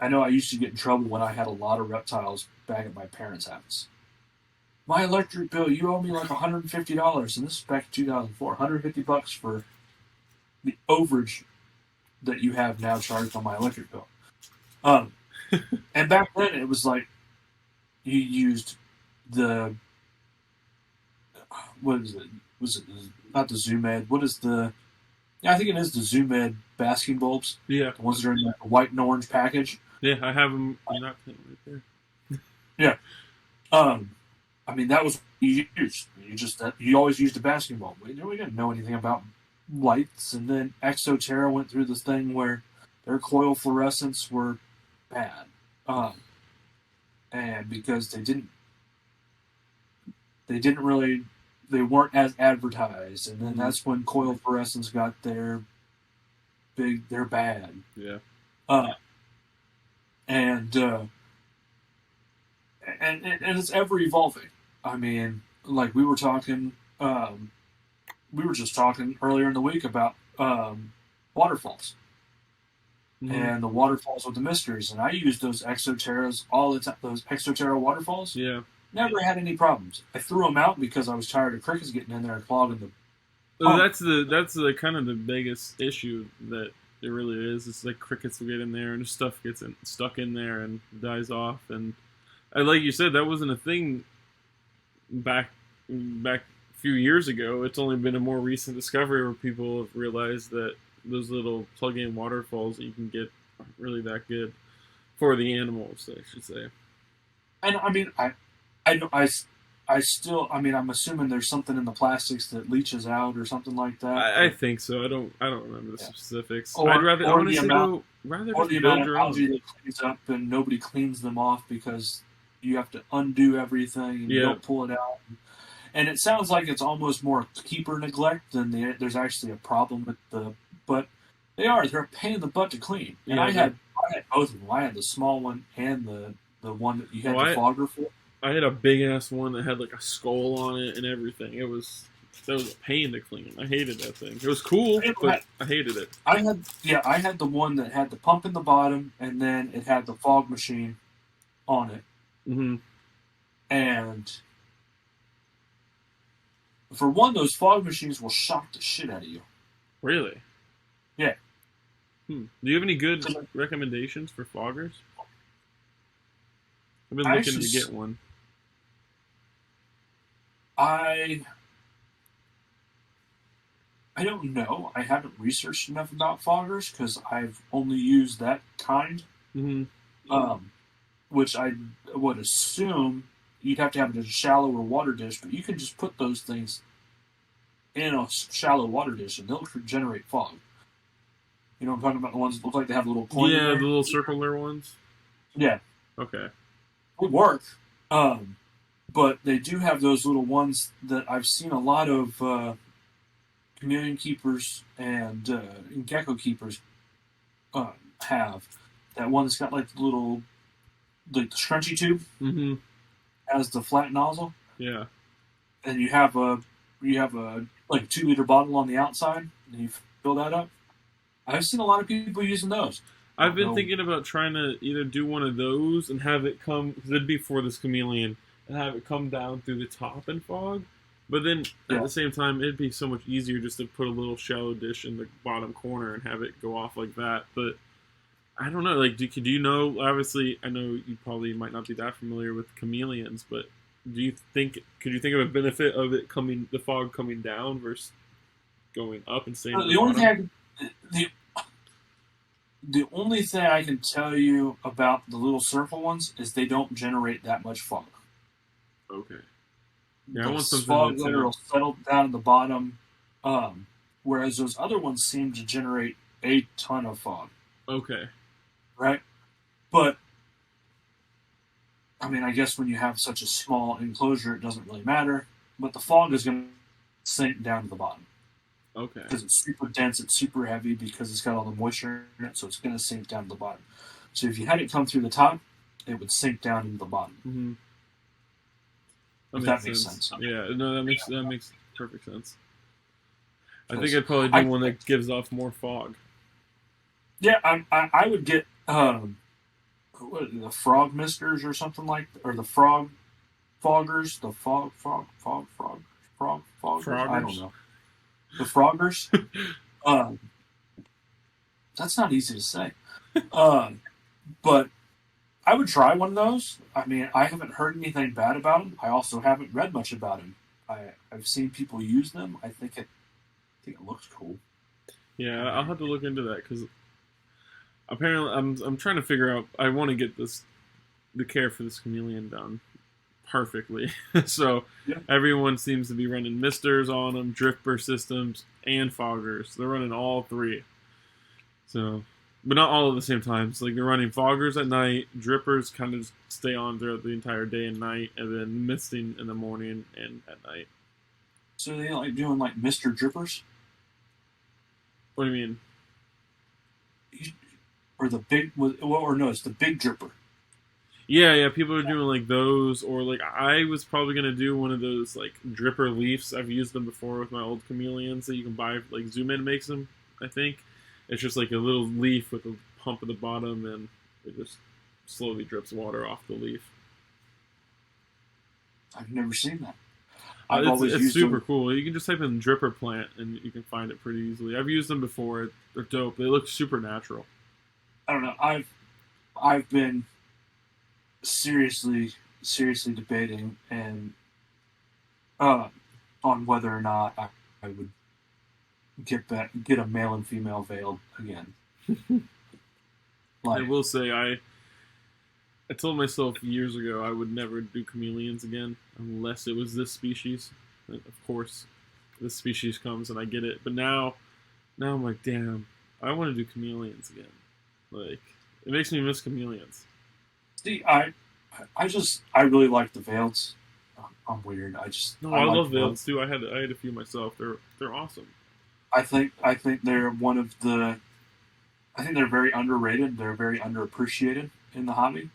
I know I used to get in trouble when I had a lot of reptiles back at my parents' house. My electric bill, you owe me like $150, and this is back in 2004. $150 for the overage that you have now charged on my electric bill. And back then it was like you used the what is it? Was it not the Zoom Ed? What is the? Yeah, I think it is the Zoom Ed basking bulbs. Yeah, the ones that are in the white and orange package. Yeah, I have them. Right there. Yeah. I mean, that was what you used. You always used a basking bulb. We didn't know anything about lights, and then Exoterra went through this thing where their coil fluorescents were bad, and because they weren't as advertised, and then that's when coil fluorescents got they're bad. Yeah. And it's ever evolving. I mean, like we were just talking earlier in the week about waterfalls. Mm-hmm. And the waterfalls with the mysteries, and I use those Exoterras all the time. Those Exoterra waterfalls, never had any problems. I threw them out because I was tired of crickets getting in there and clogging the. So that's the kind of the biggest issue that it really is. It's like crickets will get in there and stuff gets stuck in there and dies off. And like you said, that wasn't a thing back a few years ago. It's only been a more recent discovery where people have realized that those little plug-in waterfalls that you can get aren't really that good for the animals, I should say. And I mean, I still, I mean, I'm assuming there's something in the plastics that leaches out or something like that. I think so. I don't remember the specifics. I'd rather the just amount of algae that cleans up and nobody cleans them off because you have to undo everything and you don't pull it out. And it sounds like it's almost more keeper neglect than there's actually a problem with but they're a pain in the butt to clean. And I had both of them. I had the small one and the one that you had the fogger for. I had a big ass one that had like a skull on it and everything. That was a pain to clean. I hated that thing. It was cool, but I hated it. I had the one that had the pump in the bottom and then it had the fog machine on it. Mm-hmm. And for one, those fog machines will shock the shit out of you. Really? Yeah. Do you have any good recommendations for foggers? I've been looking to get one. I don't know. I haven't researched enough about foggers because I've only used that kind. Mm-hmm. Which I would assume you'd have to have a shallower water dish, but you can just put those things in a shallow water dish and they'll generate fog. You know what I'm talking about? The ones that look like they have a little coin. Yeah, the little circular ones. Yeah. Okay. They work. But they do have those little ones that I've seen a lot of chameleon keepers and gecko keepers have. That one that's got like the little the scrunchy tube. Mm-hmm. Has the flat nozzle. Yeah. And you have a like 2-liter bottle on the outside, and you fill that up. I've seen a lot of people using those. I've been thinking about trying to either do one of those and have it come, because it'd be for this chameleon, and have it come down through the top and fog. But then at the same time, it'd be so much easier just to put a little shallow dish in the bottom corner and have it go off like that. But I don't know. Like, do you know? Obviously, I know you probably might not be that familiar with chameleons, but could you think of a benefit of the fog coming down versus going up and staying at The only bottom? the only thing I can tell you about the little circle ones is they don't generate that much fog. Okay. Yeah, I The want something fog that's layer will settle down at the bottom, whereas those other ones seem to generate a ton of fog. okay. Right? But I mean, I guess when you have such a small enclosure, it doesn't really matter. But the fog is going to sink down to the bottom Okay. because it's super dense, it's super heavy because it's got all the moisture in it, so it's going to sink down to the bottom. So if you had it come through the top, it would sink down into the bottom. Mm-hmm. If that makes sense. Yeah, no, that makes perfect sense. I think Because I'd probably do one that gives off more fog. Yeah, I would get the frog misters or something or the frog foggers, the frog foggers. I don't know. The froggers. That's not easy to say. But I would try one of those. I mean, I haven't heard anything bad about them. I also haven't read much about them. I've seen people use them. I think it looks cool. Yeah, I'll have to look into that because apparently I'm trying to figure out. I want to get the care for this chameleon done perfectly. So yeah. Everyone seems to be running misters on them, drift burst systems, and foggers. They're running all three. So, but not all at the same time. So like they're running foggers at night, drippers kind of stay on throughout the entire day and night, and then misting in the morning and at night. So they like doing like Mr. Drippers? What do you mean? Or the big, or no, it's the big dripper. Yeah, people are doing like those, or like I was probably gonna do one of those like dripper leafs. I've used them before with my old chameleons that you can buy. Like Zoom In makes them, I think. It's just like a little leaf with a pump at the bottom, and it just slowly drips water off the leaf. I've never seen that. It's super cool. You can just type in dripper plant, and you can find it pretty easily. I've used them before. They're dope. They look super natural. I don't know. I've been seriously debating and on whether or not I would get a male and female veiled again. I will say I told myself years ago I would never do chameleons again unless it was this species. And of course, this species comes and I get it. But now I'm like, damn, I want to do chameleons again. Like, it makes me miss chameleons. See, I really like the veils. I'm weird. I love veils too. I had a few myself. They're awesome. I think they're one of the. I think they're very underrated. They're very underappreciated in the hobby.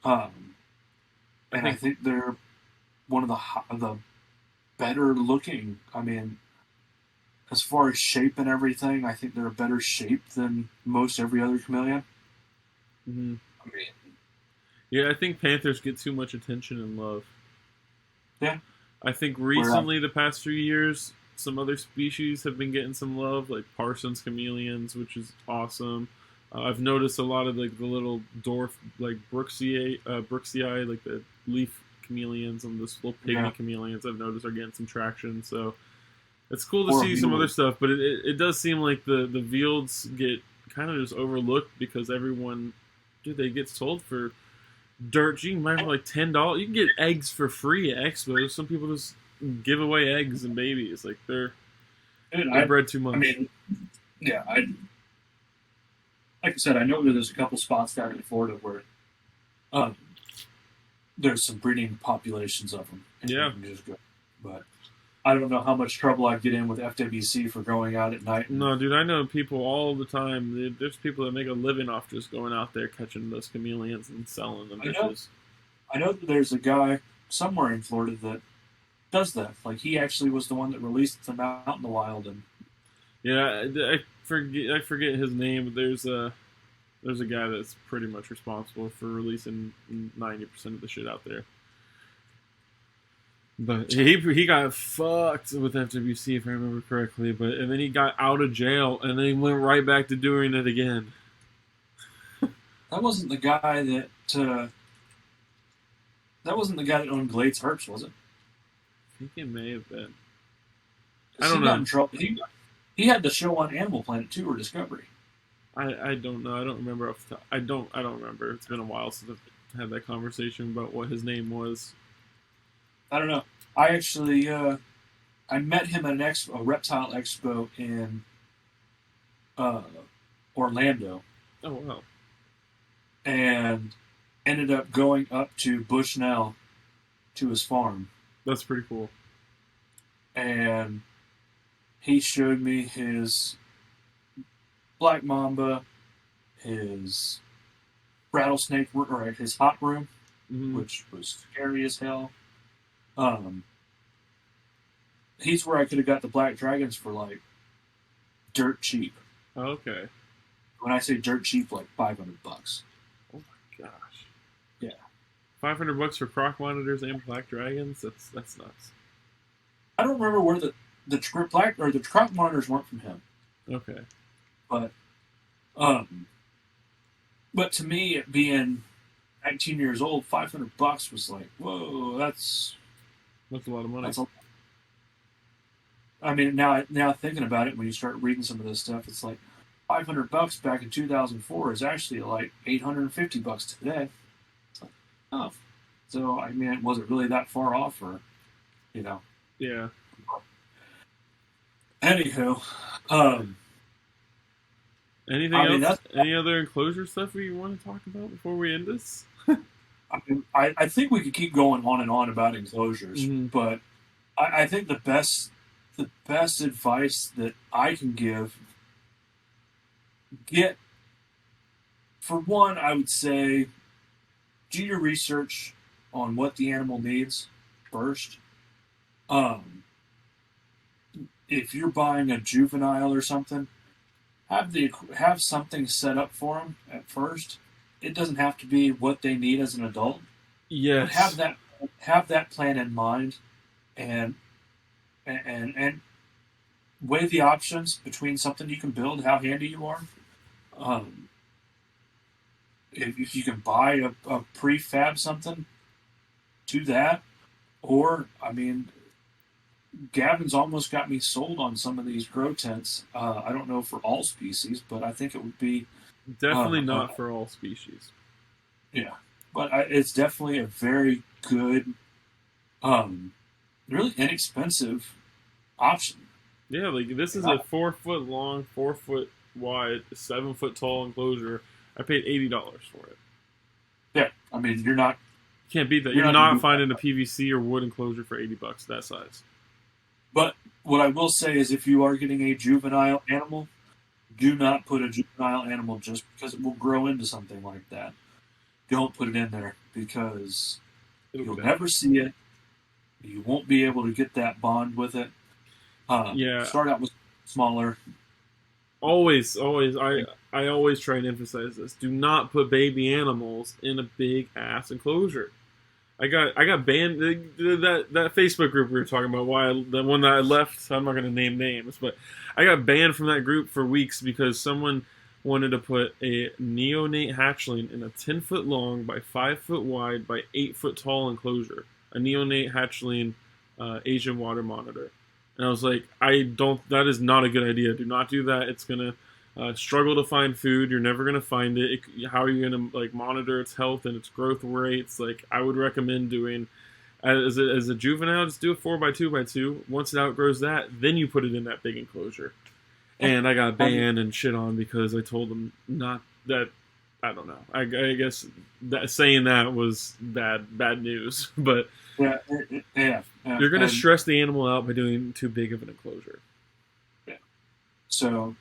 I think they're one of the better looking. I mean, as far as shape and everything, I think they're a better shape than most every other chameleon. Mm-hmm. I mean, yeah, I think panthers get too much attention and love. Yeah. I think recently, the past few years, some other species have been getting some love, like Parsons chameleons, which is awesome. I've noticed a lot of like the little dwarf, like Brooksii, like the leaf chameleons and this little pygmy chameleons. I've noticed are getting some traction. So it's cool to see some other stuff, but it does seem like the veileds get kind of just overlooked because everyone, they get sold for dirt. You can buy for like $10. You can get eggs for free at expos. Some people just give away eggs and babies. Like they're bred too much. I mean, yeah, like I said, I know there's a couple spots down in Florida where there's some breeding populations of them. Yeah. But I don't know how much trouble I'd get in with FWC for going out at night. No, dude, I know people all the time. There's people that make a living off just going out there catching those chameleons and selling them. I know that there's a guy somewhere in Florida that does that. Like, he actually was the one that released them out in the wild. And yeah, I forget his name, but there's a guy that's pretty much responsible for releasing 90% of the shit out there. But he got fucked with FWC, if I remember correctly. And then he got out of jail, and then he went right back to doing it again. That wasn't the guy that owned Glades Herbst, was it? I think it may have been. I don't He got know. in trouble. He had the show on Animal Planet too, or Discovery. I don't know. I don't remember off the top. I don't remember. It's been a while since I've had that conversation about what his name was. I don't know. I actually I met him at a reptile expo in Orlando, Oh wow. and ended up going up to Bushnell to his farm, That's pretty cool. and he showed me his black mamba, his rattlesnake, or his hot room, which was scary as hell. He's where I could have got the black dragons for like dirt cheap. Okay. When I say dirt cheap, like $500. Oh my gosh. Yeah. $500 for croc monitors and black dragons. That's nuts. I don't remember where the croc monitors weren't from him. Okay. But to me, it being 19 years old, $500 was like, whoa, that's a lot of money. I mean, now thinking about it, when you start reading some of this stuff, it's like $500 back in 2004 is actually like $850 today. It's like, oh, so I mean, was it really that far off, or Yeah. Anywho, anything else? Any other enclosure stuff we want to talk about before we end this? I think we could keep going on and on about enclosures, but I think the best advice that I can for one, I would say, do your research on what the animal needs first. If you're buying a juvenile or something, have something set up for them at first. It doesn't have to be what they need as an adult. Yes. But have that plan in mind, and weigh the options between something you can build, how handy you are. If you can buy a prefab something, do that. Or, I mean, Gavin's almost got me sold on some of these grow tents. I don't know for all species, but I think it would be definitely not for all species. Yeah, but it's definitely a very good, really inexpensive option. Yeah, like this is a 4 foot long, 4 foot wide, 7 foot tall enclosure. I paid $80 for it. Yeah, I mean, you can't beat that. You're not finding a PVC or wood enclosure for $80 that size. But what I will say is, if you are getting a juvenile animal, do not put a juvenile animal just because it will grow into something like that. Don't put it in there, because you'll never see it. You won't be able to get that bond with it. Start out with smaller. Always, I always try and emphasize this. Do not put baby animals in a big ass enclosure. I got banned. That Facebook group we were talking about. The one that I left. I'm not going to name names, but I got banned from that group for weeks because someone wanted to put a neonate hatchling in a 10 foot long by 5 foot wide by 8 foot tall enclosure. A neonate hatchling Asian water monitor. And I was like, that is not a good idea. Do not do that. It's going to struggle to find food. You're never going to find it. How are you going to monitor its health and its growth rates? I would recommend doing, as a juvenile, just do a 4x2x2. Once it outgrows that, then you put it in that big enclosure. And I got banned and shit on because I told them not that. I don't know. I guess saying that was bad news. But yeah. You're going to stress the animal out by doing too big of an enclosure. Yeah. So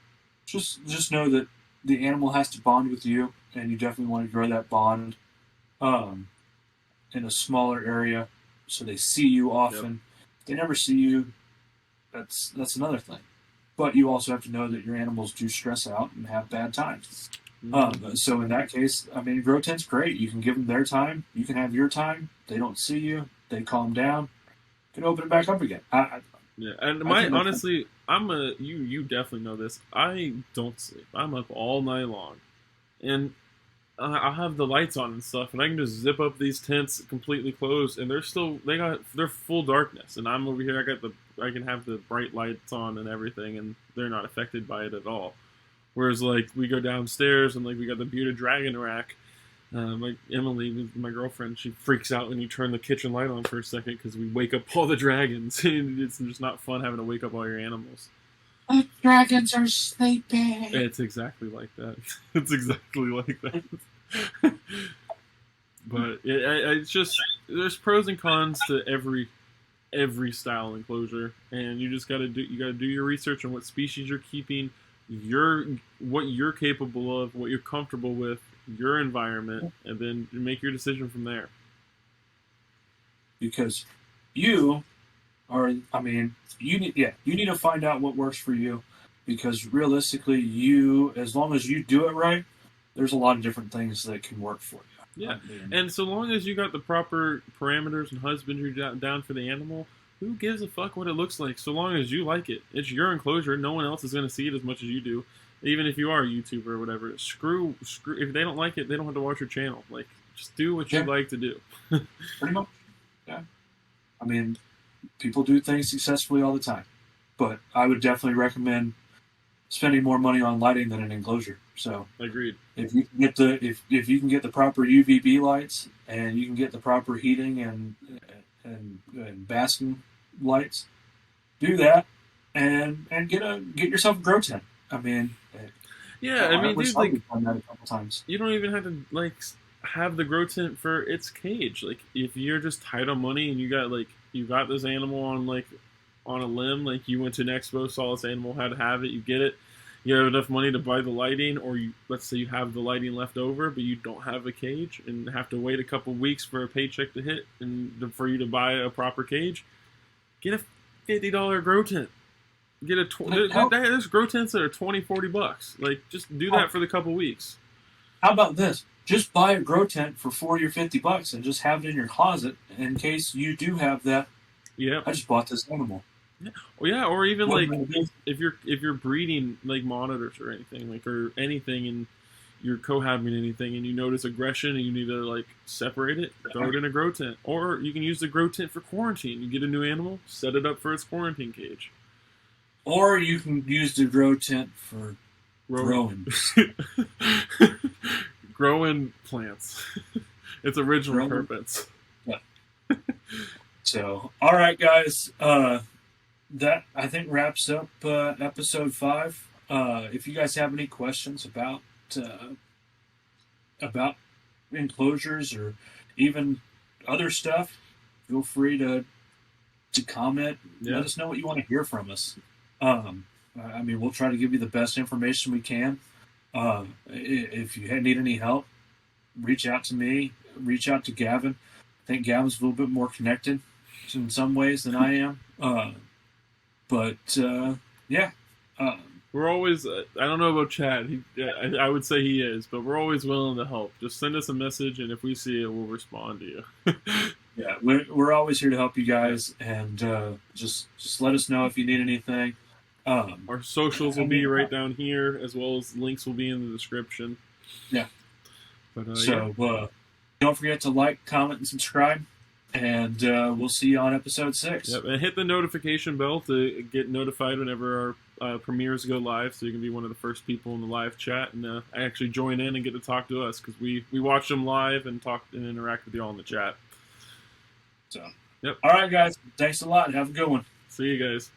just know that the animal has to bond with you, and you definitely want to grow that bond in a smaller area so they see you often. Yep. If they never see you, that's another thing. But you also have to know that your animals do stress out and have bad times. So in that case, I mean, grow tent's great. You can give them their time. You can have your time. They don't see you. They calm down. You can open it back up again. Honestly, you definitely know this. I don't sleep. I'm up all night long, and I'll have the lights on and stuff, and I can just zip up these tents completely closed, and they're full darkness, and I'm over here. I can have the bright lights on and everything, and they're not affected by it at all. Whereas like we go downstairs and like we got the bearded dragon rack. Like Emily, my girlfriend, she freaks out when you turn the kitchen light on for a second because we wake up all the dragons. It's just not fun having to wake up all your animals. The dragons are sleeping. It's exactly like that. It's exactly like that. But it's just there's pros and cons to every style enclosure, and you just gotta do your research on what species you're keeping, what you're capable of, what you're comfortable with, your environment, and then you make your decision from there. Because you need to find out what works for you. Because realistically, as long as you do it right, there's a lot of different things that can work for you. Yeah, and so long as you got the proper parameters and husbandry down for the animal, who gives a fuck what it looks like? So long as you like it, it's your enclosure. No one else is going to see it as much as you do. Even if you are a YouTuber or whatever, screw. If they don't like it, they don't have to watch your channel. Like, just do what you like to do. Pretty much. Yeah. I mean, people do things successfully all the time, but I would definitely recommend spending more money on lighting than an enclosure. So agreed. If you can get if you can get the proper UVB lights and you can get the proper heating and basking lights, do that and get yourself a grow tent. I mean, yeah, I mean, dude, like, done that a couple times. You don't even have to like have the grow tent for its cage. Like, if you're just tight on money and you got this animal on a limb, like you went to an expo, saw this animal, had to have it, you get it. You have enough money to buy the lighting, or let's say you have the lighting left over, but you don't have a cage and have to wait a couple weeks for a paycheck to hit and for you to buy a proper cage. Get a $50 grow tent. Get there's grow tents that are $20-$40. Like, just do that for the couple weeks. How about this? Just buy a grow tent for $40 or $50 and just have it in your closet in case you do have that. Yeah, I just bought this animal. Yeah. Well, yeah, or even like if you're breeding like monitors or anything, or anything, and you're cohabiting anything, and you notice aggression and you need to like separate it, throw it in a grow tent, or you can use the grow tent for quarantine. You get a new animal, set it up for its quarantine cage. Or you can use the grow tent for growing. Growing plants. Its original purpose. Yeah. So, all right, guys. That, I think, wraps up episode 5. If you guys have any questions about enclosures or even other stuff, feel free to comment. Yeah. Let us know what you want to hear from us. I mean, we'll try to give you the best information we can. If you need any help, reach out to me. Reach out to Gavin. I think Gavin's a little bit more connected in some ways than I am. Yeah. We're always, I don't know about Chad. I would say he is, but we're always willing to help. Just send us a message, and if we see it, we'll respond to you. Yeah, we're always here to help you guys, and just let us know if you need anything. Our socials will be right down here, as well as links will be in the description. Yeah. But, don't forget to like, comment, and subscribe. And we'll see you on episode 6. Yep, and hit the notification bell to get notified whenever our premieres go live, so you can be one of the first people in the live chat and actually join in and get to talk to us, because we watch them live and talk and interact with you all in the chat. So, yep. All right, guys. Thanks a lot. Have a good one. See you guys.